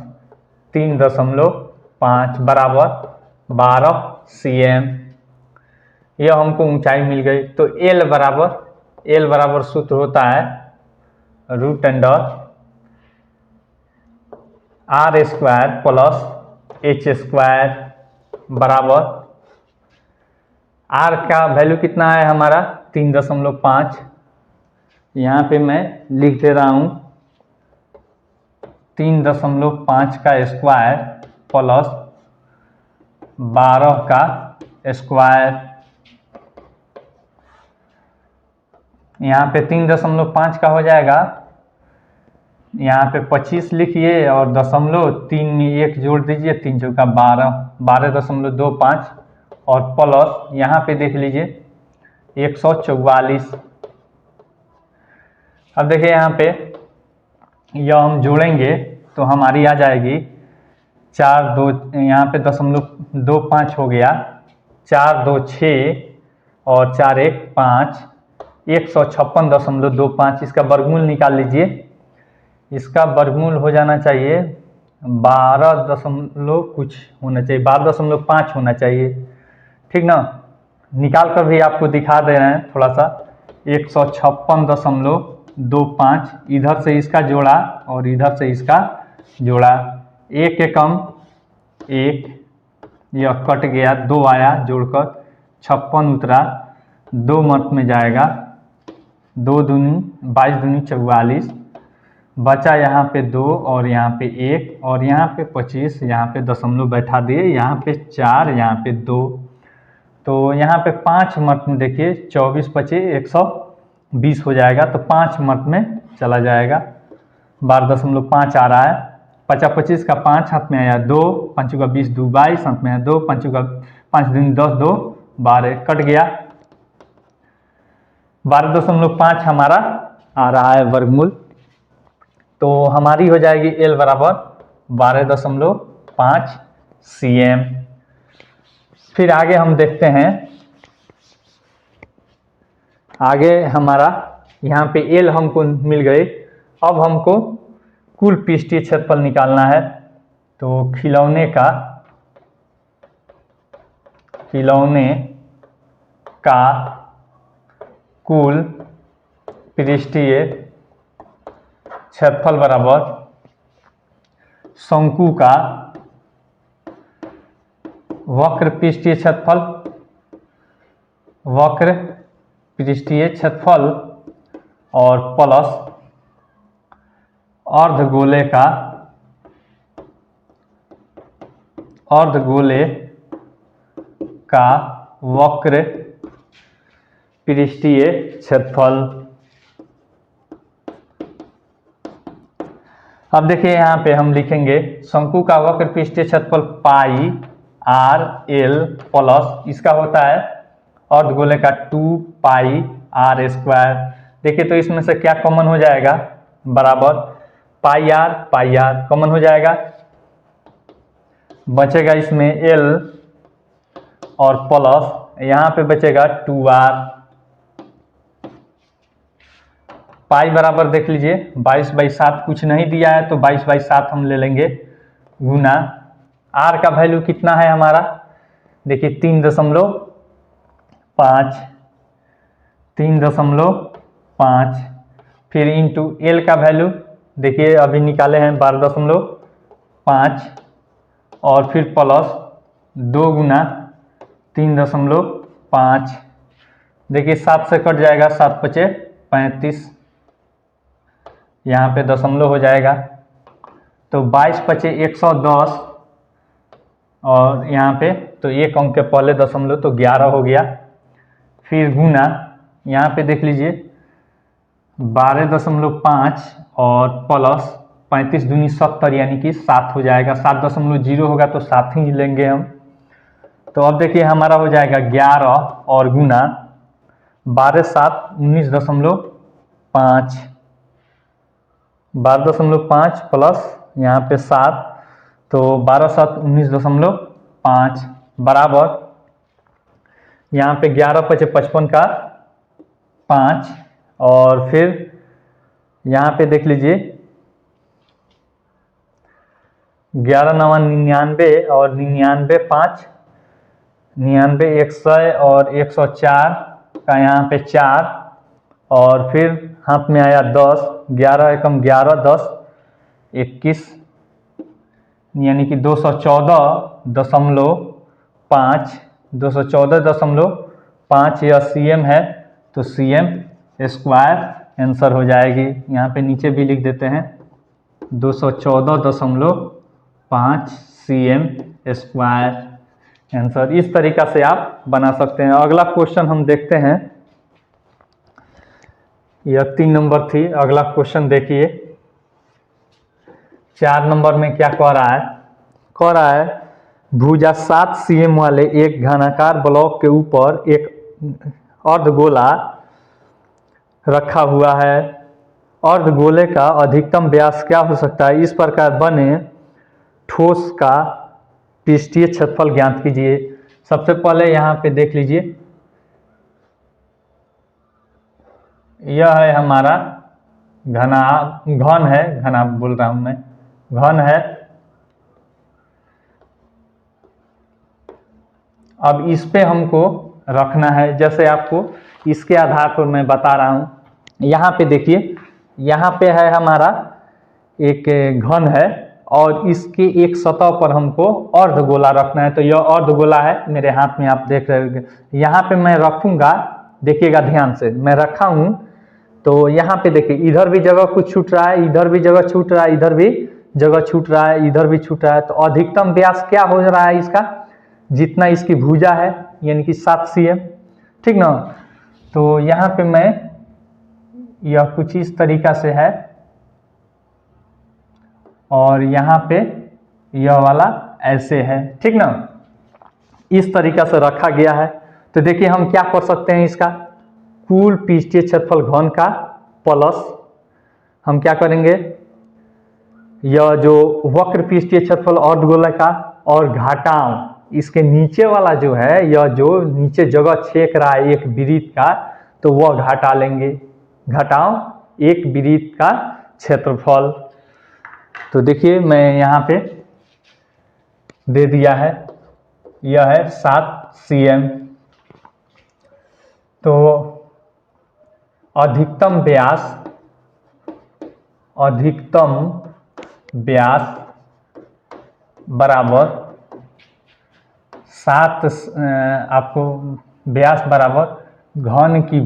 A: 3.5 बराबर 12 cm। यह हमको ऊंचाई मिल गई। तो L बराबर सूत्र होता है √r² प्लस h² बराबर r का वैल्यू कितना है हमारा 3.5। यहाँ पे मैं लिख दे रहा हूँ 3.5 का स्क्वायर प्लस 12 का स्क्वायर। यहाँ पे 3.5 का हो जाएगा, यहाँ पे 25 लिखिए और दशमलव 3 में 1 जोड़ दीजिए, 3 चौका 12.25 और प्लस यहाँ पे देख लीजिए 144। अब देखिए यहाँ पे यह हम जोड़ेंगे तो हमारी आ जाएगी 4 2, यहाँ पे 0.25 हो गया, 4 2 6 और 4 1 5, 156.25। इसका वर्गमूल निकाल लीजिए। इसका वर्गमूल हो जाना चाहिए 12 दशमलव कुछ होना चाहिए, 12.5 होना चाहिए, ठीक ना। निकाल कर भी आपको दिखा दे रहे हैं थोड़ा सा। 156.25 इधर से इसका जोड़ा और इधर से इसका जोड़ा, 1 एकम 1, यह कट गया, 2 आया जोड़कर, 56 उतरा, 2 मत में जाएगा, 2 दूनी 22 दूनी 44, बचा यहाँ पे 2 और यहाँ पे 1 और यहाँ पे 25, यहाँ पे दशमलव बैठा दिए, यहाँ पे 4, यहाँ पे 2। तो यहाँ पे 5 मत में देखिए 24 25 120 हो जाएगा। तो 5 मत में चला जाएगा, 12.5 आ रहा है। 50 25 का 5 हाथ में आया 2, 5 का 20 2 22 हाथ में आया 2, 5 का 5 दूनी 10 2 12 कट गया। 12.5 हमारा आ रहा है वर्गमूल। तो हमारी हो जाएगी L बराबर 12.5 cm। फिर आगे हम देखते हैं, आगे हमारा यहाँ पे L हमको मिल गई। अब हमको कुल पृष्ठीय क्षेत्रफल निकालना है। तो खिलौने का कुल पृष्ठीय क्षेत्रफल बराबर शंकु का वक्र पृष्ठीय क्षेत्रफल, वक्र पृष्ठीय क्षेत्रफल और प्लस अर्धगोले का वक्र पृष्ठीय क्षेत्रफल। अब देखिए यहाँ पे हम लिखेंगे शंकु का वक्र पृष्ठीय क्षेत्रफल पाई आर एल प्लस इसका होता है अर्धगोले का 2 पाई आर स्क्वायर। देखिए तो इसमें से क्या कॉमन हो जाएगा, बराबर पाई आर कॉमन हो जाएगा, बचेगा इसमें एल और प्लस यहाँ पे बचेगा 2r। पाई बराबर देख लीजिए 22/7 कुछ नहीं दिया है तो 22/7 हम ले लेंगे गुना आर का वैल्यू कितना है हमारा, देखिए 3.5 फिर इंटू एल का वैल्यू देखिए अभी निकाले हैं 12.5 और फिर प्लस 2 गुना 3.5 देखिए 7 से कट जाएगा, 7 × 5 = 35, यहाँ पे दशमलव हो जाएगा तो 22 × 5 = 110 और यहाँ पे तो एक अंक के पहले दशमलव तो 11 हो गया, फिर गुना यहाँ पे देख लीजिए 12.5 और प्लस 35 दूनी 70 यानी कि 7 हो जाएगा, 7.0 होगा तो 7 ही लेंगे हम। तो अब देखिए हमारा हो जाएगा 11 और गुना 12 × 7 = 19.5, 12.5 प्लस यहाँ पे 7 तो 12 × 7 = 19.5 बराबर यहाँ पे 11 × 5 = 55 का 5 और फिर यहाँ पे देख लीजिए 11 × 9 = 99 और 99 5 99 100 और 104 का यहाँ पे 4 और फिर हाथ में आया 10, 11 × 11 10 21 यानी कि 214.5 214.5 यह सीएम है तो सीएम स्क्वायर आंसर हो जाएगी। यहाँ पे नीचे भी लिख देते हैं 214.5 सीएम स्क्वायर आंसर। इस तरीका से आप बना सकते हैं। अगला क्वेश्चन हम देखते हैं, यह 3 नंबर थी। अगला क्वेश्चन देखिए 4 नंबर में क्या कह रहा है भुजा 7 सीएम वाले एक घनाकार ब्लॉक के ऊपर एक अर्धगोला रखा हुआ है। अर्धगोले का अधिकतम व्यास क्या हो सकता है, इस प्रकार बने ठोस का पृष्ठीय क्षेत्रफल ज्ञात कीजिए। सबसे पहले यहाँ पे देख लीजिए यह है हमारा घन है। अब इस पे हमको रखना है, जैसे आपको इसके आधार पर मैं बता रहा हूँ। यहाँ पे देखिए यहाँ पे है हमारा एक घन है और इसके एक सतह पर हमको अर्धगोला रखना है। तो यह अर्धगोला है, मेरे हाथ में आप देख रहे होंगे। यहाँ पे मैं रखूंगा, देखिएगा ध्यान से, मैं रखा हूँ तो यहाँ पे देखिए इधर भी जगह कुछ छूट रहा है, इधर भी जगह छूट रहा है, इधर भी जगह छूट रहा है, इधर भी छूट रहा है। तो अधिकतम व्यास क्या हो रहा है इसका, जितना इसकी भुजा है यानी कि 7 सीएम, ठीक ना। तो यहाँ पे मैं यह कुछ इस तरीका से है और यहाँ पे यह वाला ऐसे है, ठीक ना। इस तरीका से रखा गया है। तो देखिए हम क्या कर सकते हैं, इसका कुल पृष्ठीय क्षेत्रफल घन का प्लस हम क्या करेंगे, यह जो वक्र पृष्ठीय क्षेत्रफल अर्धगोला का और घटाव इसके नीचे वाला जो है, यह जो नीचे जगह छेक रहा है एक वृत्त का, तो वह घटा लेंगे, घटाव एक वृत्त का क्षेत्रफल। तो देखिए मैं यहाँ पे दे दिया है, यह है 7 सीएम। तो अधिकतम व्यास बराबर 7, आपको व्यास बराबर घन की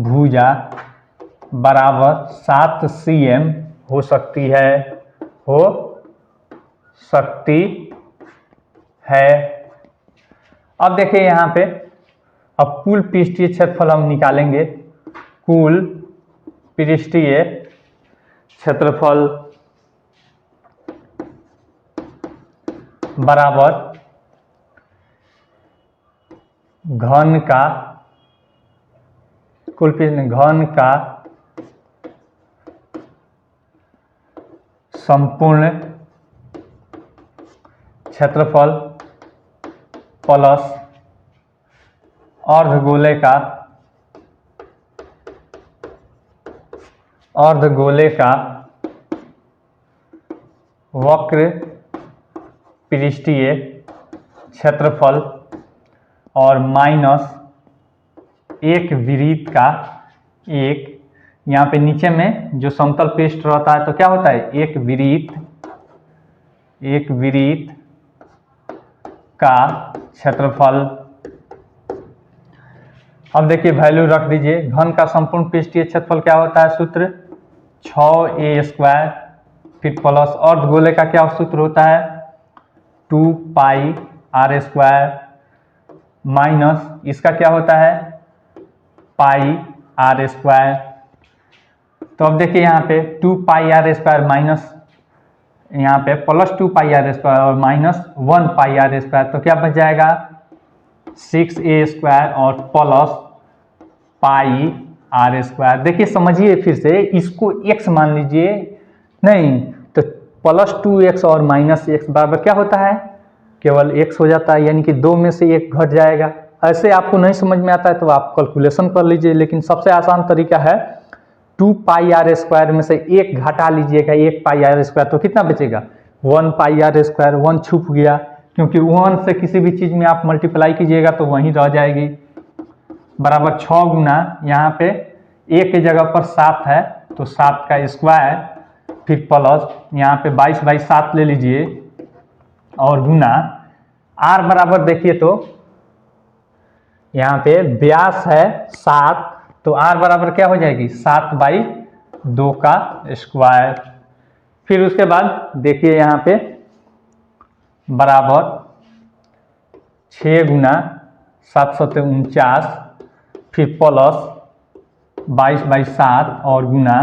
A: भुजा बराबर 7 cm हो सकती है। अब देखिए यहाँ पे, अब कुल पृष्ठीय क्षेत्रफल हम निकालेंगे। कुल पृष्ठीय क्षेत्रफल बराबर घन का संपूर्ण क्षेत्रफल प्लस अर्धगोले का वक्र पृष्ठीय क्षेत्रफल और माइनस एक वृत्त का यहाँ पे नीचे में जो समतल पृष्ठ रहता है तो क्या होता है, एक वृत्त का क्षेत्रफल। अब देखिए वैल्यू रख दीजिए। घन का संपूर्ण पृष्ठीय क्षेत्रफल क्या होता है, सूत्र 6a² फिर प्लस अर्धगोले का क्या सूत्र होता है, 2πr² माइनस इसका क्या होता है, πr²। तो अब देखिए यहाँ पे 2πr² माइनस यहाँ पे प्लस 2πr² और माइनस 1πr², तो क्या बच जाएगा 6a² और प्लस πr²। देखिए समझिए फिर से, इसको x मान लीजिए, नहीं तो प्लस 2x और माइनस x बराबर क्या होता है, केवल x हो जाता है, यानी कि 2 में से 1 घट जाएगा। ऐसे आपको नहीं समझ में आता है तो आप कैलकुलेशन कर लीजिए, लेकिन सबसे आसान तरीका है 2πr² में से 1 घटा लीजिएगा, 1πr², तो कितना बचेगा 1πr²। 1 छुप गया, क्योंकि 1 से किसी भी चीज़ में आप मल्टीप्लाई कीजिएगा तो वहीं रह जाएगी, बराबर 6 गुना यहाँ पे 1 की जगह पर 7 है तो 7 का स्क्वायर, फिर प्लस यहाँ पे 22/7 ले लीजिए और गुना r बराबर देखिए तो यहाँ पे व्यास है 7, तो r बराबर क्या हो जाएगी 7/2 का स्क्वायर। फिर उसके बाद देखिए यहाँ पे बराबर 6 गुना 749, फिर प्लस 22/7 और गुना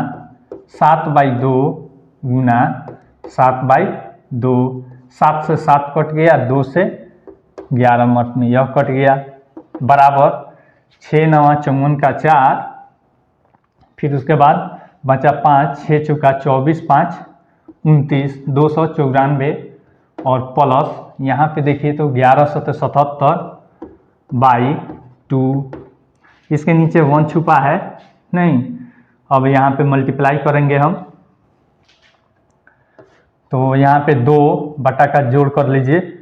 A: 7/2 गुना 7/2। 7 से 7 कट गया, 2 से 11 मत में यह कट गया, बराबर 6 9 54 का 4, फिर उसके बाद बचा 5, 6 चौका 24, 5 29, 294 और प्लस यहाँ पे देखिए तो 1177/2। इसके नीचे 1 छुपा है नहीं, अब यहाँ पे मल्टीप्लाई करेंगे हम, तो यहाँ पे 2 बटा का जोड़ कर लीजिए,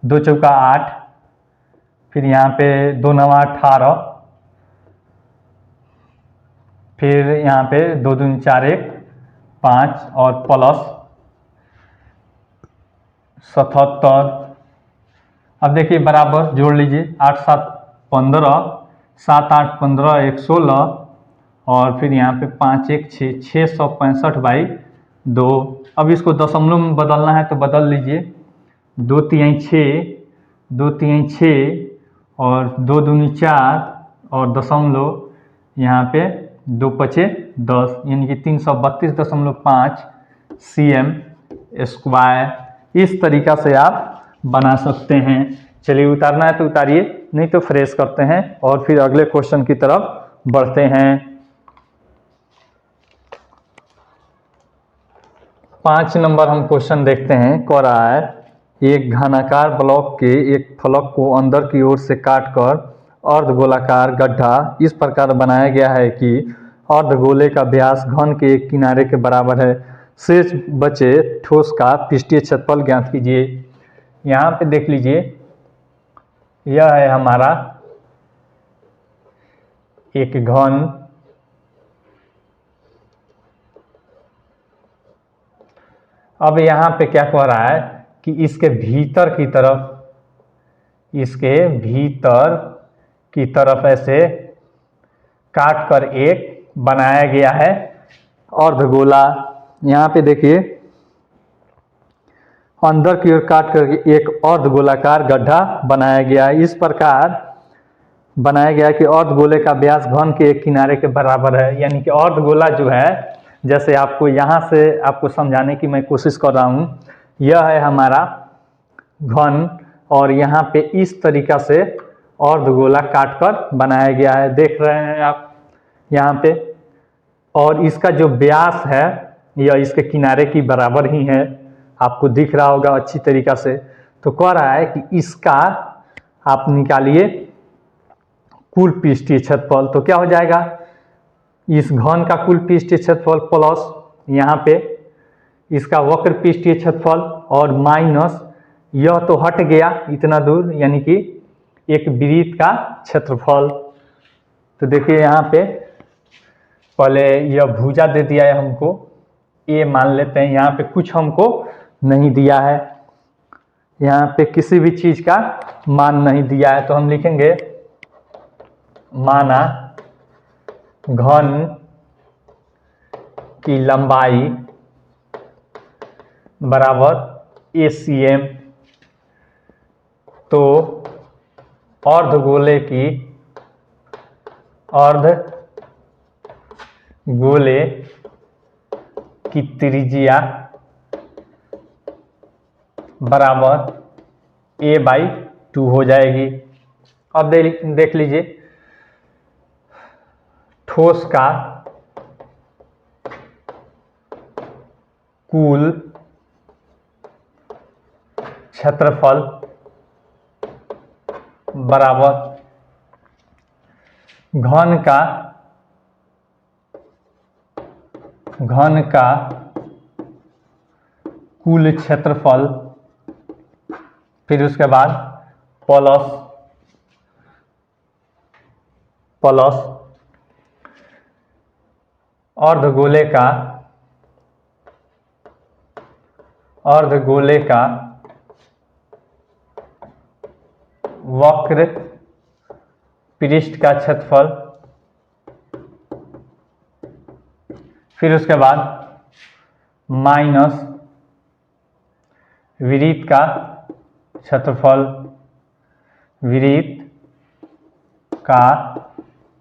A: 2 चौका 8, फिर यहाँ पे 2 9 18, फिर यहाँ पे 2 दूनी 4 1 5 और प्लस 77। अब देखिए बराबर जोड़ लीजिए, 8 7 15, 7 8 15 1 16 और फिर यहाँ पे 5 1 6 665/2। अब इसको दशमलव में बदलना है तो बदल लीजिए, 2 3 6, 2 3 6 और 2 दूनी 4 और दशमलव यहाँ पे 2 5 10, यानी कि 332.5 cm²। इस तरीका से आप बना सकते हैं। चलिए उतारना है तो उतारिए, नहीं तो फ्रेश करते हैं और फिर अगले क्वेश्चन की तरफ बढ़ते हैं। 5 नंबर हम क्वेश्चन देखते हैं। कह रहा है एक घनाकार ब्लॉक के एक फलक को अंदर की ओर से काटकर अर्धगोलाकार गड्ढा इस प्रकार बनाया गया है कि अर्धगोले का व्यास घन के एक किनारे के बराबर है। शेष बचे ठोस का पृष्ठीय क्षेत्रफल ज्ञात कीजिए। यहाँ पे देख लीजिए, यह है हमारा एक घन अब यहाँ पे क्या कह रहा है कि इसके भीतर की तरफ ऐसे काट कर एक बनाया गया है अर्धगोला। यहाँ पे देखिए अंदर की ओर काट कर एक अर्धगोलाकार गड्ढा बनाया गया है। इस प्रकार बनाया गया है कि अर्धगोले का व्यास घन के एक किनारे के बराबर है। यानी कि अर्धगोला जो है, जैसे आपको यहाँ से आपको समझाने की मैं कोशिश कर रहा हूँ, यह है हमारा घन और यहाँ पे इस तरीका से अर्धगोला काट कर बनाया गया है, देख रहे हैं आप यहाँ पे। और इसका जो व्यास है यह इसके किनारे की बराबर ही है, आपको दिख रहा होगा अच्छी तरीका से। तो कह रहा है कि इसका आप निकालिए कुल पृष्ठीय क्षेत्रफल। तो क्या हो जाएगा, इस घन का कुल पृष्ठीय क्षेत्रफल प्लस यहाँ पे इसका वक्र पृष्ठीय क्षेत्रफल और माइनस यह तो हट गया इतना दूर, यानी कि एक वृत्त का क्षेत्रफल। तो देखिए यहाँ पे पहले यह भुजा दे दिया है हमको, ए मान लेते हैं। यहाँ पे कुछ हमको नहीं दिया है, यहाँ पे किसी भी चीज का मान नहीं दिया है। तो हम लिखेंगे माना घन की लंबाई बराबर ACM, तो अर्धगोले की त्रिज्या बराबर A/2 हो जाएगी। अब देख लीजिए ठोस का कुल क्षेत्रफल बराबर घन का कुल क्षेत्रफल, फिर उसके बाद प्लस अर्धगोले का वक्र पृष्ठ का क्षेत्रफल, फिर उसके बाद माइनस वृत्त का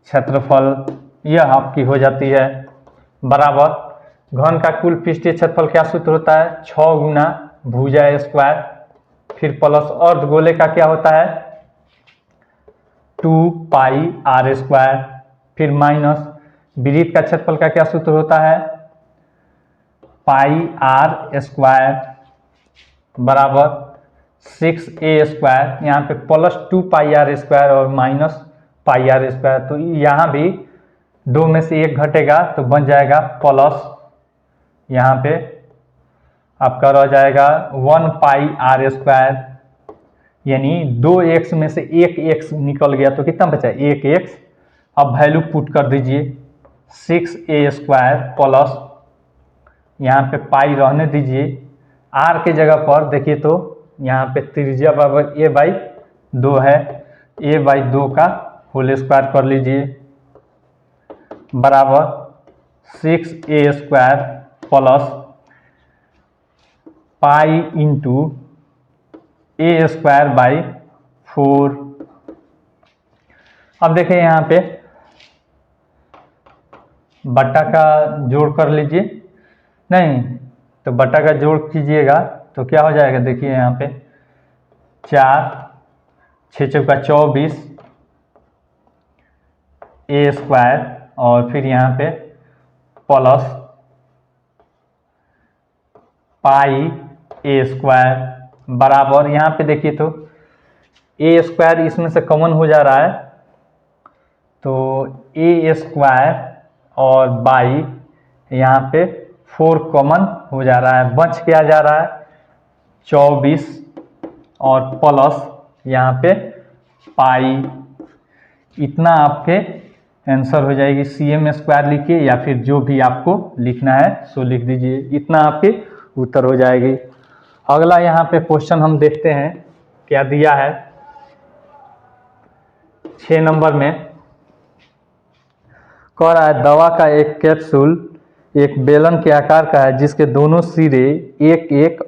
A: क्षेत्रफल, यह आपकी हो जाती है बराबर घन का कुल पृष्ठीय क्षेत्रफल। क्या सूत्र होता है, 6 गुना भुजा स्क्वायर, फिर प्लस अर्धगोले का क्या होता है 2πr², फिर माइनस वृत्त का क्षेत्रफल का क्या सूत्र होता है πr² बराबर 6a²। यहाँ पे प्लस 2πr² और माइनस πr², तो यहाँ भी 2 में से 1 घटेगा तो बन जाएगा प्लस, यहाँ पे आपका रह जाएगा 1πr², यानी 2x में से 1x निकल गया तो कितना बचा 1x। अब वैल्यू पुट कर दीजिए 6a² प्लस यहाँ पे पाई रहने दीजिए, r के जगह पर देखिए तो यहाँ पे त्रिज्या बराबर a/2 है, a/2 का होल स्क्वायर कर लीजिए बराबर 6a² plus pi into a²/4। अब देखें यहाँ पे बट्टा का जोड़ कर लीजिए, नहीं तो बट्टा का जोड़ कीजिएगा तो क्या हो जाएगा, देखिए यहाँ पे 4 6 चौका 24 a² और फिर यहाँ पे प्लस πa² बराबर, यहाँ पे देखिए तो a² इसमें से कॉमन हो जा रहा है तो a² और बाई यहाँ पे 4 कॉमन हो जा रहा है, बच क्या जा रहा है 24 और प्लस यहाँ पे पाई, इतना आपके आंसर हो जाएगी cm² लिखिए, या फिर जो भी आपको लिखना है सो लिख दीजिए, इतना आपके उत्तर हो जाएगी। अगला यहाँ पे क्वेश्चन हम देखते हैं क्या दिया है 6 नंबर में। कह रहा है दवा का एक कैप्सूल एक बेलन के आकार का है जिसके दोनों सिरे एक एक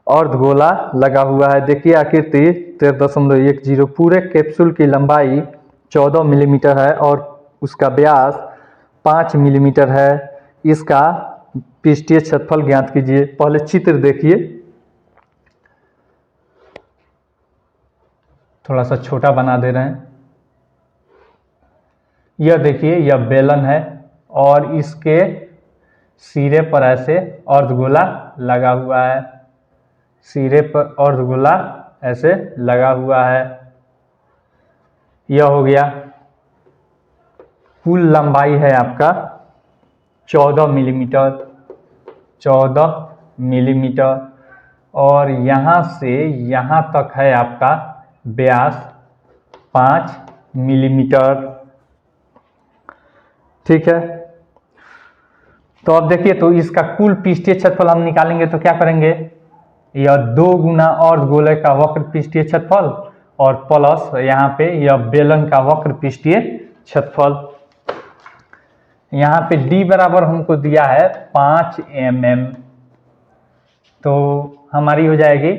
A: अर्धगोला लगा हुआ है। देखिए आकृति 13.10 पूरे कैप्सूल की लंबाई 14 मिलीमीटर है और उसका व्यास 5 मिलीमीटर है। इसका पृष्ठीय क्षेत्रफल ज्ञात कीजिए। पहले चित्र देखिए, थोड़ा सा छोटा बना दे रहे हैं। यह देखिए यह बेलन है और इसके सिरे पर ऐसे अर्धगोला लगा हुआ है, सिरे पर अर्धगोला ऐसे लगा हुआ है। यह हो गया। कुल लंबाई है आपका 14 मिलीमीटर, 14 मिलीमीटर, और यहाँ से यहाँ तक है आपका व्यास 5 मिलीमीटर। ठीक है, तो अब देखिए तो इसका कुल पृष्ठीय क्षेत्रफल हम निकालेंगे तो क्या करेंगे, यह 2 गुना अर्धगोले का वक्र पृष्ठीय क्षेत्रफल और प्लस यहाँ पे यह बेलन का वक्र पृष्ठीय क्षेत्रफल। यहाँ पे d बराबर हमको दिया है 5 mm, तो हमारी हो जाएगी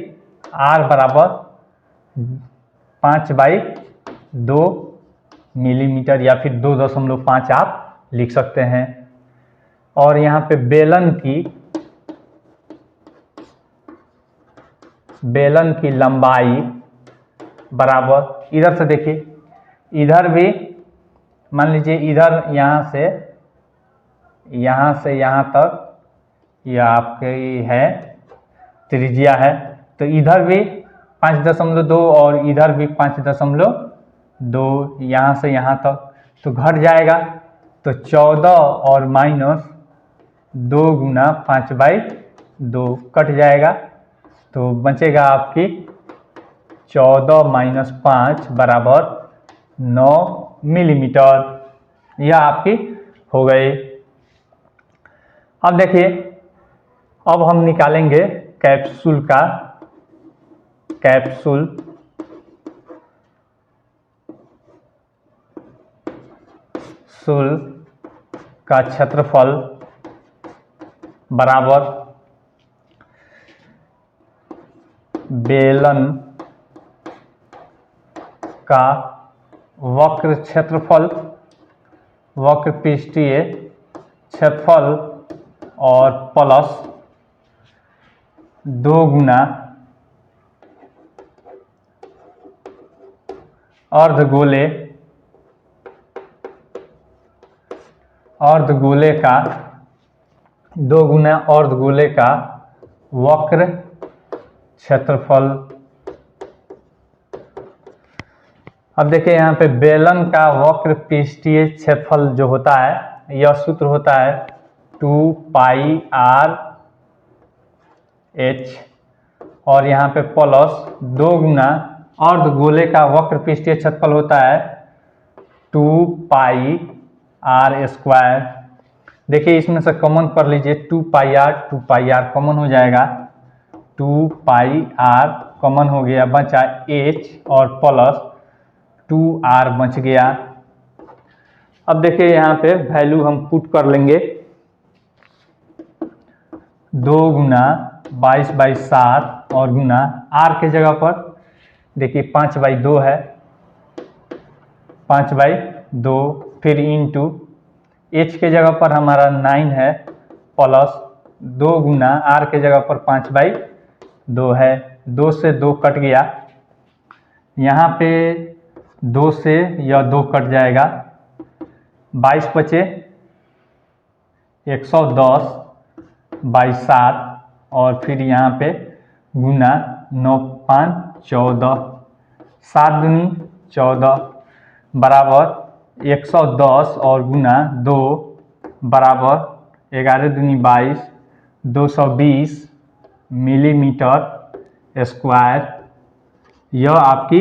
A: r बराबर 5/2 मिलीमीटर या फिर 2.5 आप लिख सकते हैं। और यहाँ पे बेलन की लंबाई बराबर, इधर से देखिए, इधर भी मान लीजिए इधर यहाँ से यहाँ तक यह आपकी है त्रिज्या है, तो इधर भी 5.2 और इधर भी 5.2, यहाँ से यहाँ तक तो घट जाएगा, तो 14 और माइनस 2 गुना 5/2 कट जाएगा, तो बचेगा आपकी 14 माइनस 5 बराबर 9 मिलीमीटर। यह आपकी हो गई। अब देखिए, अब हम निकालेंगे कैप्सूल का क्षेत्रफल बराबर बेलन का वक्र क्षेत्रफल, वक्र पृष्ठीय क्षेत्रफल और प्लस 2 गुना अर्धगोले का 2 गुना अर्धगोले का वक्र क्षेत्रफल। अब देखिए यहाँ पे बेलन का वक्र पृष्ठीय क्षेत्रफल जो होता है, यह सूत्र होता है 2πr/h, और यहाँ पे प्लस 2 गुना अर्धगोले का वक्र पृष्ठीय क्षेत्रफल होता है 2πr²। देखिए इसमें से कॉमन कर लीजिए, 2πr कॉमन हो जाएगा, 2πr कॉमन हो गया, बचा h और प्लस 2r बच गया। अब देखिए यहाँ पे वैल्यू हम पुट कर लेंगे, 2 गुना 22/7 और गुना r के जगह पर देखिए 5/2 है, 5/2, फिर इंटू h के जगह पर हमारा 9 है, प्लस 2 गुना r के जगह पर 5/2 है, 2 से 2 कट गया, यहाँ पे 2 से यह 2 कट जाएगा, 22 बचे 110/7 और फिर यहाँ पे गुना 9×5 14, 7 दूनी 14 बराबर 110 और गुना 2 बराबर 11 दूनी 22, 220 मिलीमीटर स्क्वायर। यह आपकी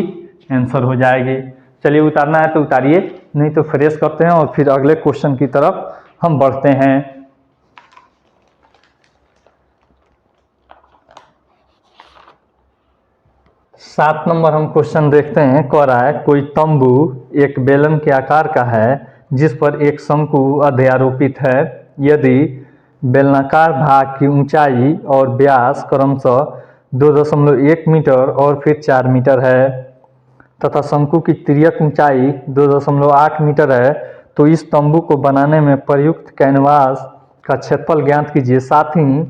A: आंसर हो जाएगी। चलिए उतारना है तो उतारिए, नहीं तो फ्रेश करते हैं और फिर अगले क्वेश्चन की तरफ हम बढ़ते हैं। 7 नंबर हम क्वेश्चन देखते हैं। कह रहा है कोई तंबू एक बेलन के आकार का है जिस पर एक शंकु अध्यारोपित है। यदि बेलनाकार भाग की ऊंचाई और व्यास क्रमशः 2.1 मीटर और फिर 4 मीटर है तथा शंकु की तिर्यक ऊंचाई 2.8 मीटर है, तो इस तंबू को बनाने में प्रयुक्त कैनवास का क्षेत्रफल ज्ञात कीजिए। साथ ही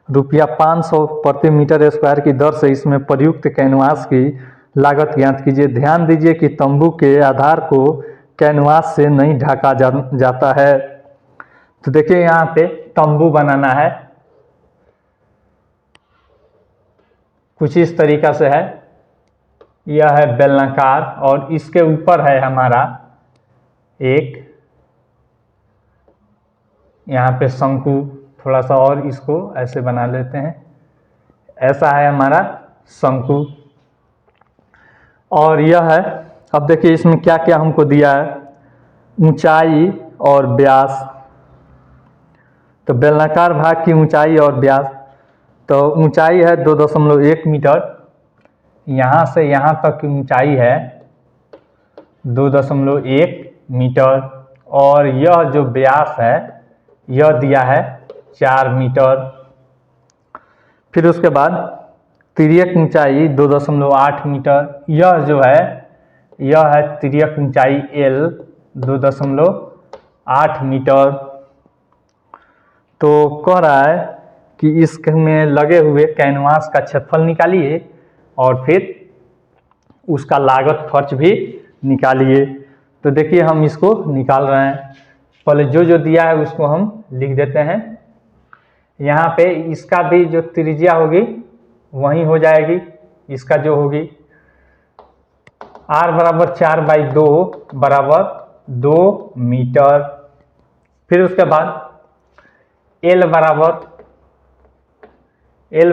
A: ₹500 प्रति मीटर स्क्वायर की दर से इसमें प्रयुक्त कैनवास की लागत ज्ञात कीजिए। ध्यान दीजिए कि तंबू के आधार को कैनवास से नहीं ढका जाता है। तो देखिए यहाँ पे तंबू बनाना है, कुछ इस तरीका से है। यह है बेलनाकार और इसके ऊपर है हमारा एक यहाँ पे शंकु। थोड़ा सा और इसको ऐसे बना लेते हैं। ऐसा है हमारा शंकु और यह है। अब देखिए इसमें क्या क्या हमको दिया है, ऊंचाई और व्यास। तो बेलनाकार भाग की ऊंचाई और व्यास, तो ऊंचाई है 2.1 मीटर, यहाँ से यहाँ तक की ऊंचाई है 2.1 मीटर और यह जो व्यास है यह दिया है 4 मीटर। फिर उसके बाद तिर्यक ऊंचाई 2.8 मीटर, यह जो है यह है तिर्यक ऊंचाई L 2.8 मीटर। तो कह रहा है कि इसमें लगे हुए कैनवास का क्षेत्रफल निकालिए और फिर उसका लागत खर्च भी निकालिए। तो देखिए हम इसको निकाल रहे हैं। पहले जो दिया है उसको हम लिख देते हैं। यहाँ पे इसका भी जो त्रिज्या होगी वही हो जाएगी, इसका जो होगी R बराबर 4/2 बराबर 2 मीटर। फिर उसके बाद L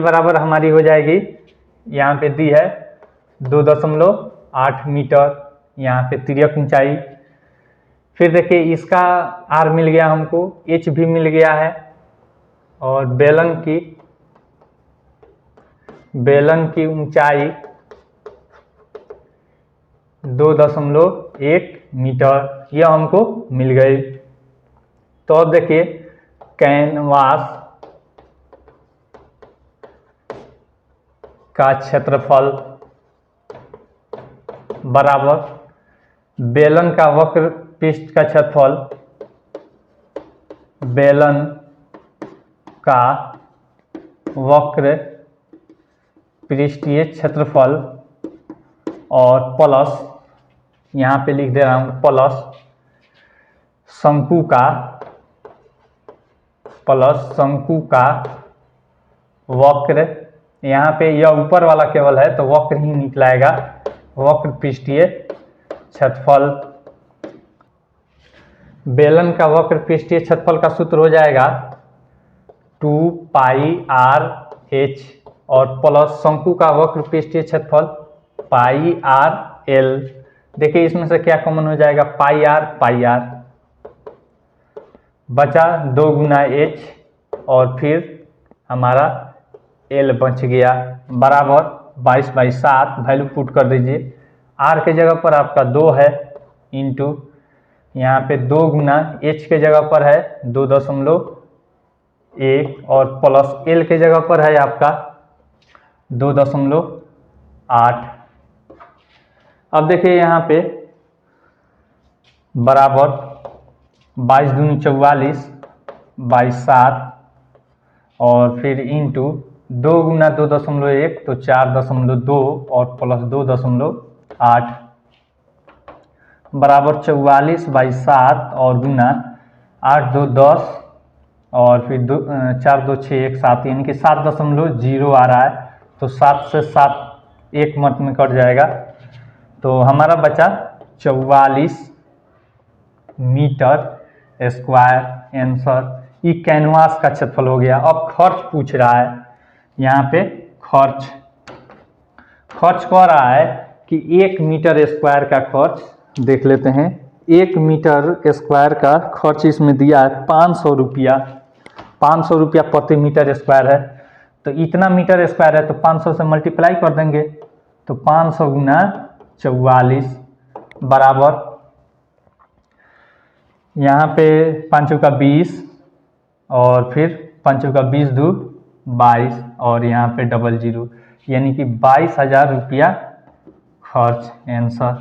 A: बराबर हमारी हो जाएगी, यहाँ पे दी है 2.8 मीटर, यहाँ पे तिर्यक ऊंचाई। फिर देखिए इसका R मिल गया हमको, H भी मिल गया है और बेलन की ऊंचाई 2.1 मीटर, यह हमको मिल गई। तो अब देखिए कैनवास का क्षेत्रफल बराबर बेलन का वक्र पृष्ठ का क्षेत्रफल, बेलन का वक्र पृष्ठीय क्षेत्रफल और प्लस, यहाँ पे लिख दे रहा हूँ प्लस शंकु का वक्र, यहाँ पे यह ऊपर वाला केवल है तो वक्र ही निकलाएगा, वक्र पृष्ठीय क्षेत्रफल। बेलन का वक्र पृष्ठीय क्षेत्रफल का सूत्र हो जाएगा 2πr/h और प्लस शंकु का वक्र पृष्ठीय क्षेत्रफल πr/l। देखिए इसमें से क्या कॉमन हो जाएगा, πr बचा 2 गुना h और फिर हमारा L बच गया बराबर 22/7। वैल्यू पुट कर दीजिए। R के जगह पर आपका 2 है इंटू यहाँ पे 2 गुना h के जगह पर है 2.1 और प्लस L के जगह पर है आपका 2.8। अब देखिए यहाँ पे बराबर 22 दूनी 44 22/7 और फिर इंटू 2 गुना 2.1 तो 4.2 और प्लस 2.8 बराबर 44/7 और गुना 8 2 10 और फिर 4 2 6 1 7 यानी कि 7.0 आ रहा है। तो 7 से 7 एक मिनट में कट जाएगा तो हमारा बचा 44 मीटर स्क्वायर आंसर। ये कैनवास का क्षेत्रफल हो गया। अब खर्च पूछ रहा है, यहाँ पे खर्च कह रहा है कि 1 मीटर स्क्वायर का खर्च देख लेते हैं। 1 मीटर स्क्वायर का खर्च इसमें दिया है 500 रुपया। 500 रुपया प्रति मीटर स्क्वायर है, तो इतना मीटर स्क्वायर है तो 500 से मल्टीप्लाई कर देंगे, तो 500 गुना 44 बराबर यहाँ पे 5 का 20 और फिर 5 का 20 दू 22 और यहाँ पे 00, यानी कि 22,000 रुपया खर्च आंसर।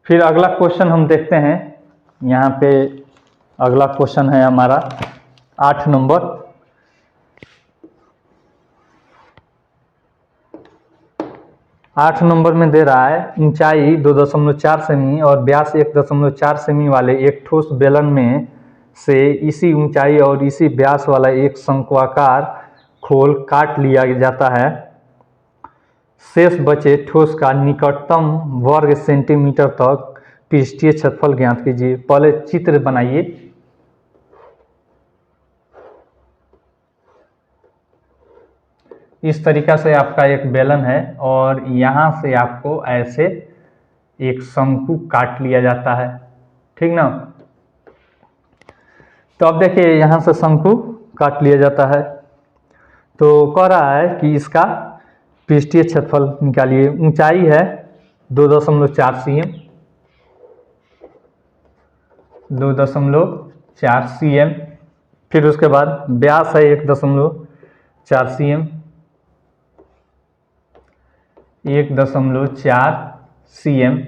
A: फिर अगला क्वेश्चन हम देखते हैं। यहाँ पे अगला क्वेश्चन है हमारा 8 नंबर। 8 नंबर में दे रहा है ऊंचाई 2.4 सेमी और व्यास 1.4 सेमी वाले एक ठोस बेलन में से इसी ऊंचाई और इसी व्यास वाला एक शंक्वाकार खोल काट लिया जाता है। शेष बचे ठोस का निकटतम वर्ग सेंटीमीटर तक पृष्ठीय क्षेत्रफल ज्ञात कीजिए। पहले चित्र बनाइए। इस तरीका से आपका एक बेलन है और यहाँ से आपको ऐसे एक शंकु काट लिया जाता है, ठीक ना। तो अब देखिए यहाँ से शंकु काट लिया जाता है, तो कह रहा है कि इसका पृष्ठीय क्षेत्रफल निकालिए। ऊंचाई है 2.4 cm, 2.4 cm। फिर उसके बाद व्यास है 1.4 cm, 1.4 cm।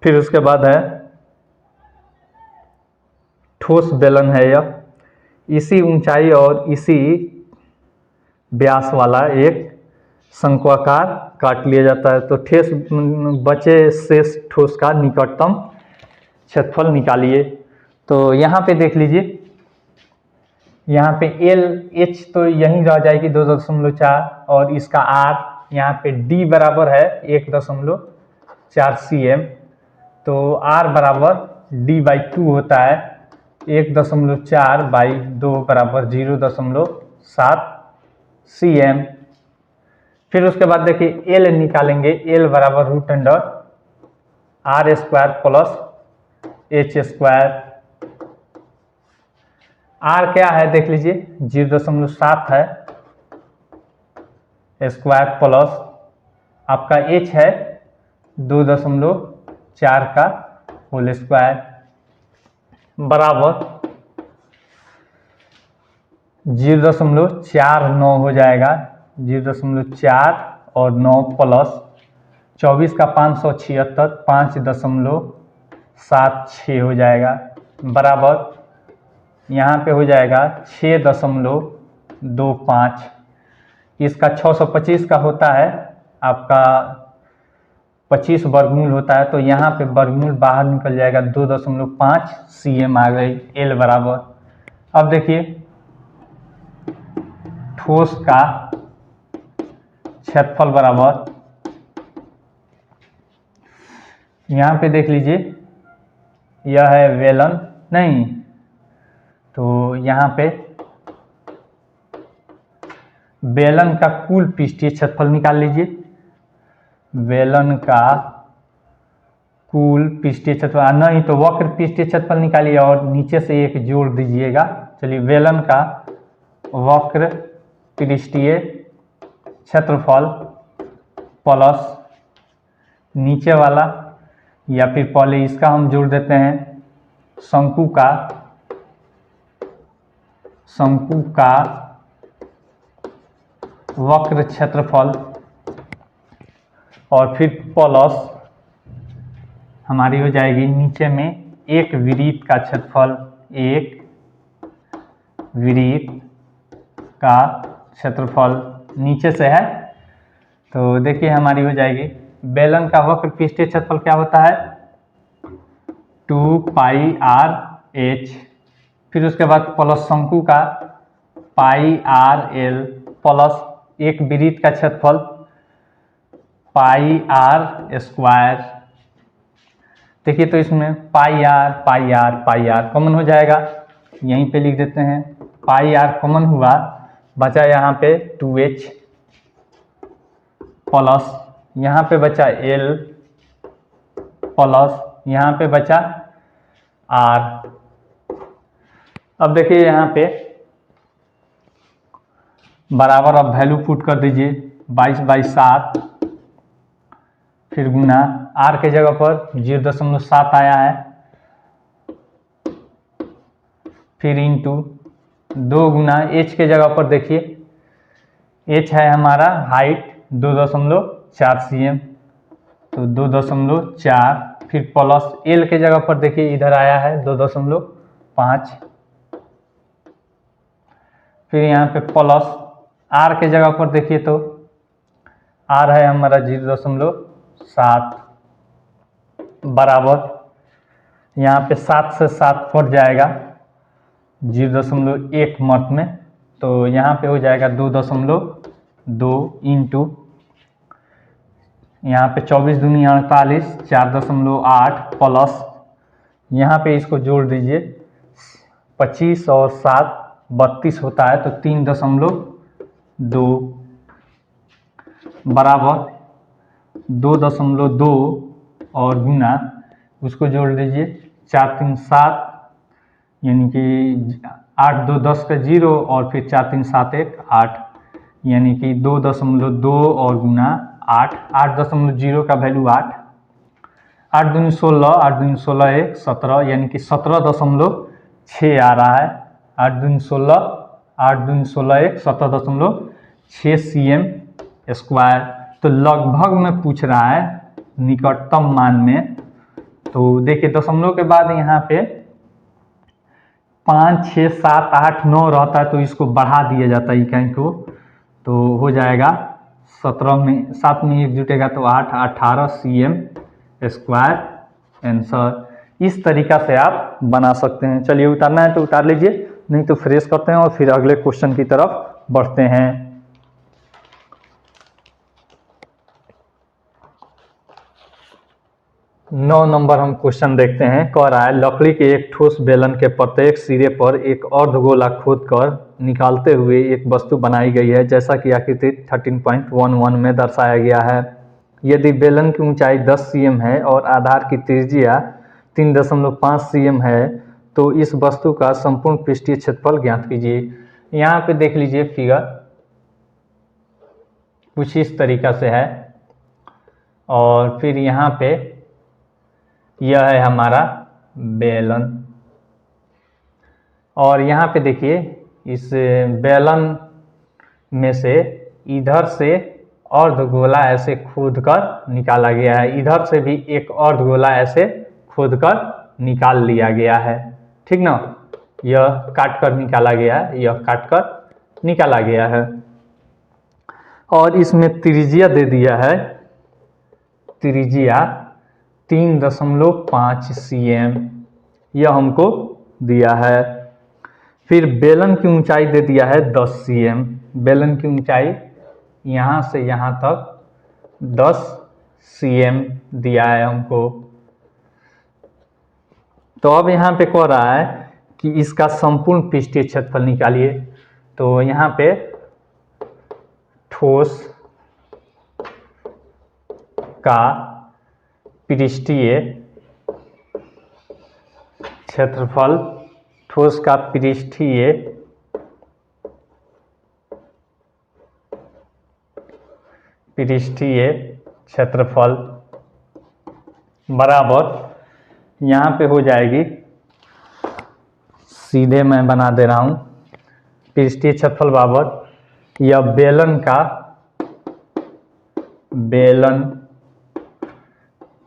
A: फिर उसके बाद है ठोस बेलन है यह, इसी ऊंचाई और इसी व्यास वाला एक शंक्वाकार काट लिया जाता है। तो ठेस बचे शेष ठोस का निकटतम क्षेत्रफल निकालिए। तो यहाँ पे देख लीजिए, यहाँ पे एल एच तो यहीं रह जाएगी 2.4 और इसका आर यहाँ पे डी बराबर है 1.4 cm, तो आर बराबर d/2 होता है। 1.4 बाई 2 बराबर 0.7 cm। फिर उसके बाद देखिए एल निकालेंगे। एल बराबर √r² प्लस h²। आर क्या है देख लीजिए 0.7 है स्क्वायर प्लस आपका h है 2.4 का होल स्क्वायर बराबर 0.49 हो जाएगा। 0.4 और 9 प्लस 24 का 576 5.76 हो जाएगा बराबर यहाँ पे हो जाएगा 6.25। इसका 625 का होता है आपका 25 वर्गमूल होता है, तो यहाँ पे वर्गमूल बाहर निकल जाएगा 2.5 cm आ गई एल बराबर। अब देखिए ठोस का क्षेत्रफल बराबर यहाँ पे देख लीजिए यह है बेलन नहीं, तो यहाँ पे बेलन का कुल पृष्ठीय क्षेत्रफल निकाल लीजिए। बेलन का कुल पृष्ठीय क्षेत्रफल नहीं तो वक्र पृष्ठीय क्षेत्रफल निकालिए और नीचे से एक जोड़ दीजिएगा। चलिए बेलन का वक्र पृष्ठीय क्षेत्रफल प्लस नीचे वाला, या फिर पहले इसका हम जोड़ देते हैं शंकु का वक्र क्षेत्रफल और फिर प्लस हमारी हो जाएगी नीचे में एक वृत्त का क्षेत्रफल। एक वृत्त का क्षेत्रफल नीचे से है, तो देखिए हमारी हो जाएगी बेलन का वक्र पृष्ठीय क्षेत्रफल क्या होता है 2πr/h। फिर उसके बाद प्लस शंकु का πr/l प्लस एक वृत्त का क्षेत्रफल πr²। देखिए तो इसमें πr कॉमन हो जाएगा, यहीं पे लिख देते हैं। πr कॉमन हुआ, बचा यहाँ पे 2h प्लस यहाँ पे बचा l प्लस यहाँ पे बचा आर। अब देखिए यहाँ पे बराबर, अब वैल्यू पुट कर दीजिए 22/7, फिर गुना आर के जगह पर 0.7 आया है, फिर इंटू 2 गुना एच के जगह पर देखिए एच है हमारा हाइट 2.4 cm, तो 2.4, फिर प्लस एल के जगह पर देखिए इधर आया है 2.5, फिर यहाँ पे प्लस आर के जगह पर देखिए तो आर है हमारा 0.7, बराबर यहाँ पे 7 से 7 कट जाएगा 0.1 मर्त में, तो यहाँ पे हो जाएगा 2.2 इंटू यहाँ पे 24 दूनी 48, 4.8 प्लस यहाँ पे इसको जोड़ दीजिए 25 और 7 32 होता है, तो 3.2 बराबर 2.2 और गुना उसको जोड़ दीजिए 4 3 7, यानी कि 8 2 10 का 0 और फिर 4 3 7 1 8, यानी कि 2.2 और गुना 8, 8.0 का वैल्यू 8, 8 दूनी 16, 8 दूनी 16 1 17, यानी कि 17.6 आ रहा है। 8 दूनी 16, 8 दूनी 16 1 17.6 cm स्क्वायर। तो लगभग में पूछ रहा है निकटतम मान में, तो देखिए दशमलव के बाद यहाँ पे 5 6 7 8 9 रहता है, तो इसको बढ़ा दिया जाता है इकाई को, तो हो जाएगा 17 में 7 में 1 जुटेगा तो 8 18 cm स्क्वायर आंसर। इस तरीका से आप बना सकते हैं। चलिए उतारना है तो उतार लीजिए, नहीं तो फ्रेश करते हैं और फिर अगले क्वेश्चन की तरफ बढ़ते हैं। 9 नंबर हम क्वेश्चन देखते हैं। कह रहा है लकड़ी के एक ठोस बेलन के प्रत्येक सिरे पर एक अर्धगोला खोदकर निकालते हुए एक वस्तु बनाई गई है, जैसा कि आकृति 13.11 में दर्शाया गया है। यदि बेलन की ऊंचाई 10 cm है और आधार की त्रिज्या 3.5 cm है, तो इस वस्तु का संपूर्ण पृष्ठीय क्षेत्रफल ज्ञात कीजिए। यहाँ पे देख लीजिए फिगर कुछ इस तरीका से है, और फिर यहाँ पे यह है हमारा बेलन, और यहाँ पे देखिए इस बेलन में से इधर से अर्धगोला ऐसे खोदकर निकाला गया है, इधर से भी एक अर्धगोला ऐसे खोदकर निकाल लिया गया है, ठीक ना। यह काट कर निकाला गया है, यह काट कर निकाला गया है, और इसमें त्रिज्या दे दिया है, त्रिज्या 3.5 cm यह हमको दिया है। फिर बेलन की ऊंचाई दे दिया है 10 cm, बेलन की ऊंचाई यहाँ से यहाँ तक 10 cm दिया है हमको। तो अब यहाँ पे कह रहा है कि इसका संपूर्ण पृष्ठीय क्षेत्रफल निकालिए। तो यहाँ पे ठोस का पृष्ठीय क्षेत्रफल, ठोस का पृष्ठीय क्षेत्रफल बराबर यहाँ पे हो जाएगी, सीधे मैं बना दे रहा हूँ, पृष्ठीय क्षेत्रफल बराबर यह बेलन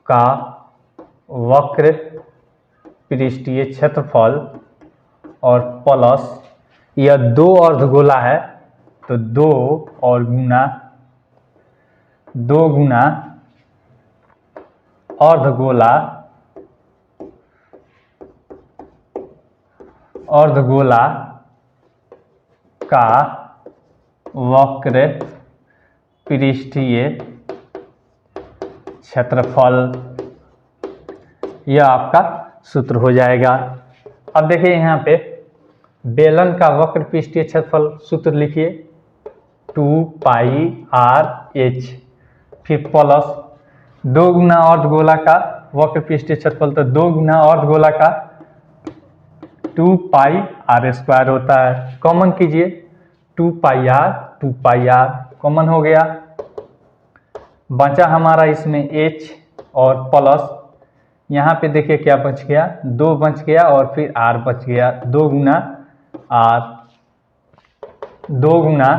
A: का वक्र पृष्ठीय क्षेत्रफल और प्लस यह 2 अर्धगोला है, तो 2 और दो गुना अर्धगोला का वक्र पृष्ठीय क्षेत्रफल, यह आपका सूत्र हो जाएगा। अब देखिए यहाँ पे बेलन का वक्र पृष्ठीय क्षेत्रफल सूत्र लिखिए 2πr h, फिर प्लस 2 गुना अर्धगोला का वक्र पृष्ठीय क्षेत्रफल, तो 2 गुना अर्धगोला का 2 पाई आर स्क्वायर होता है। कॉमन कीजिए, 2 पाई आर कॉमन हो गया। बचा हमारा इसमें h और प्लस, यहाँ पे देखिए क्या बच गया, 2 बच गया और फिर r बच गया, 2 गुना r, 2 गुना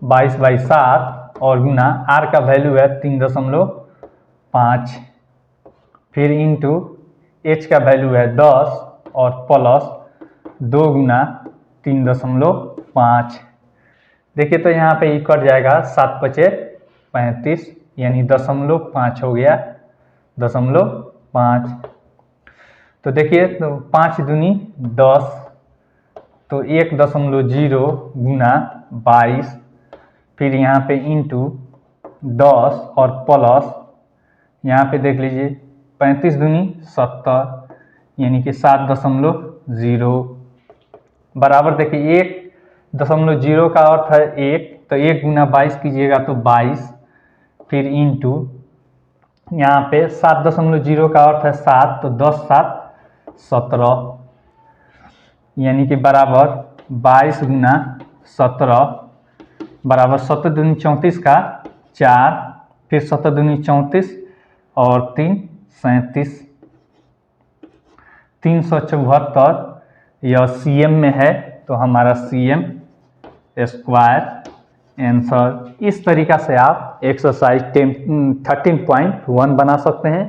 A: 22/7 और गुना r का वैल्यू है 3.5, फिर इंटू h का वैल्यू है 10 और प्लस 2 गुना 3.5। देखिए तो यहाँ पे कट जाएगा, 7 पचे 35 यानी 0.5 हो गया, 0.5। तो देखिए तो 5 दूनी 10, तो 1.0 गुना 22, फिर यहाँ पे इंटू 10 और प्लस यहाँ पे देख लीजिए 35 दूनी 70 यानी कि 7.0 बराबर। देखिए 1.0 का अर्थ है 1, तो 1 गुना 22 कीजिएगा तो 22, फिर इंटू यहाँ पे 7.0 का अर्थ है 7, तो 10 7 17 यानी कि बराबर 22 गुना 17 बराबर 7 दूनी 34 का 4, फिर 7 दूनी 34 और 3 37, 374 यह सीएम में है, तो हमारा सीएम स्क्वायर आंसर। इस तरीका से आप एक्सरसाइज 13.1 बना सकते हैं।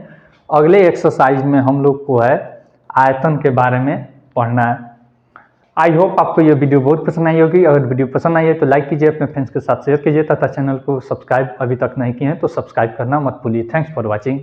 A: अगले एक्सरसाइज में हम लोग को है आयतन के बारे में पढ़ना है। आई होप आपको यह वीडियो बहुत पसंद आई होगी। अगर वीडियो पसंद आई है तो लाइक कीजिए, अपने फ्रेंड्स के साथ शेयर कीजिए तथा चैनल को सब्सक्राइब अभी तक नहीं किए हैं तो सब्सक्राइब करना मत भूलिए। Thanks for watching.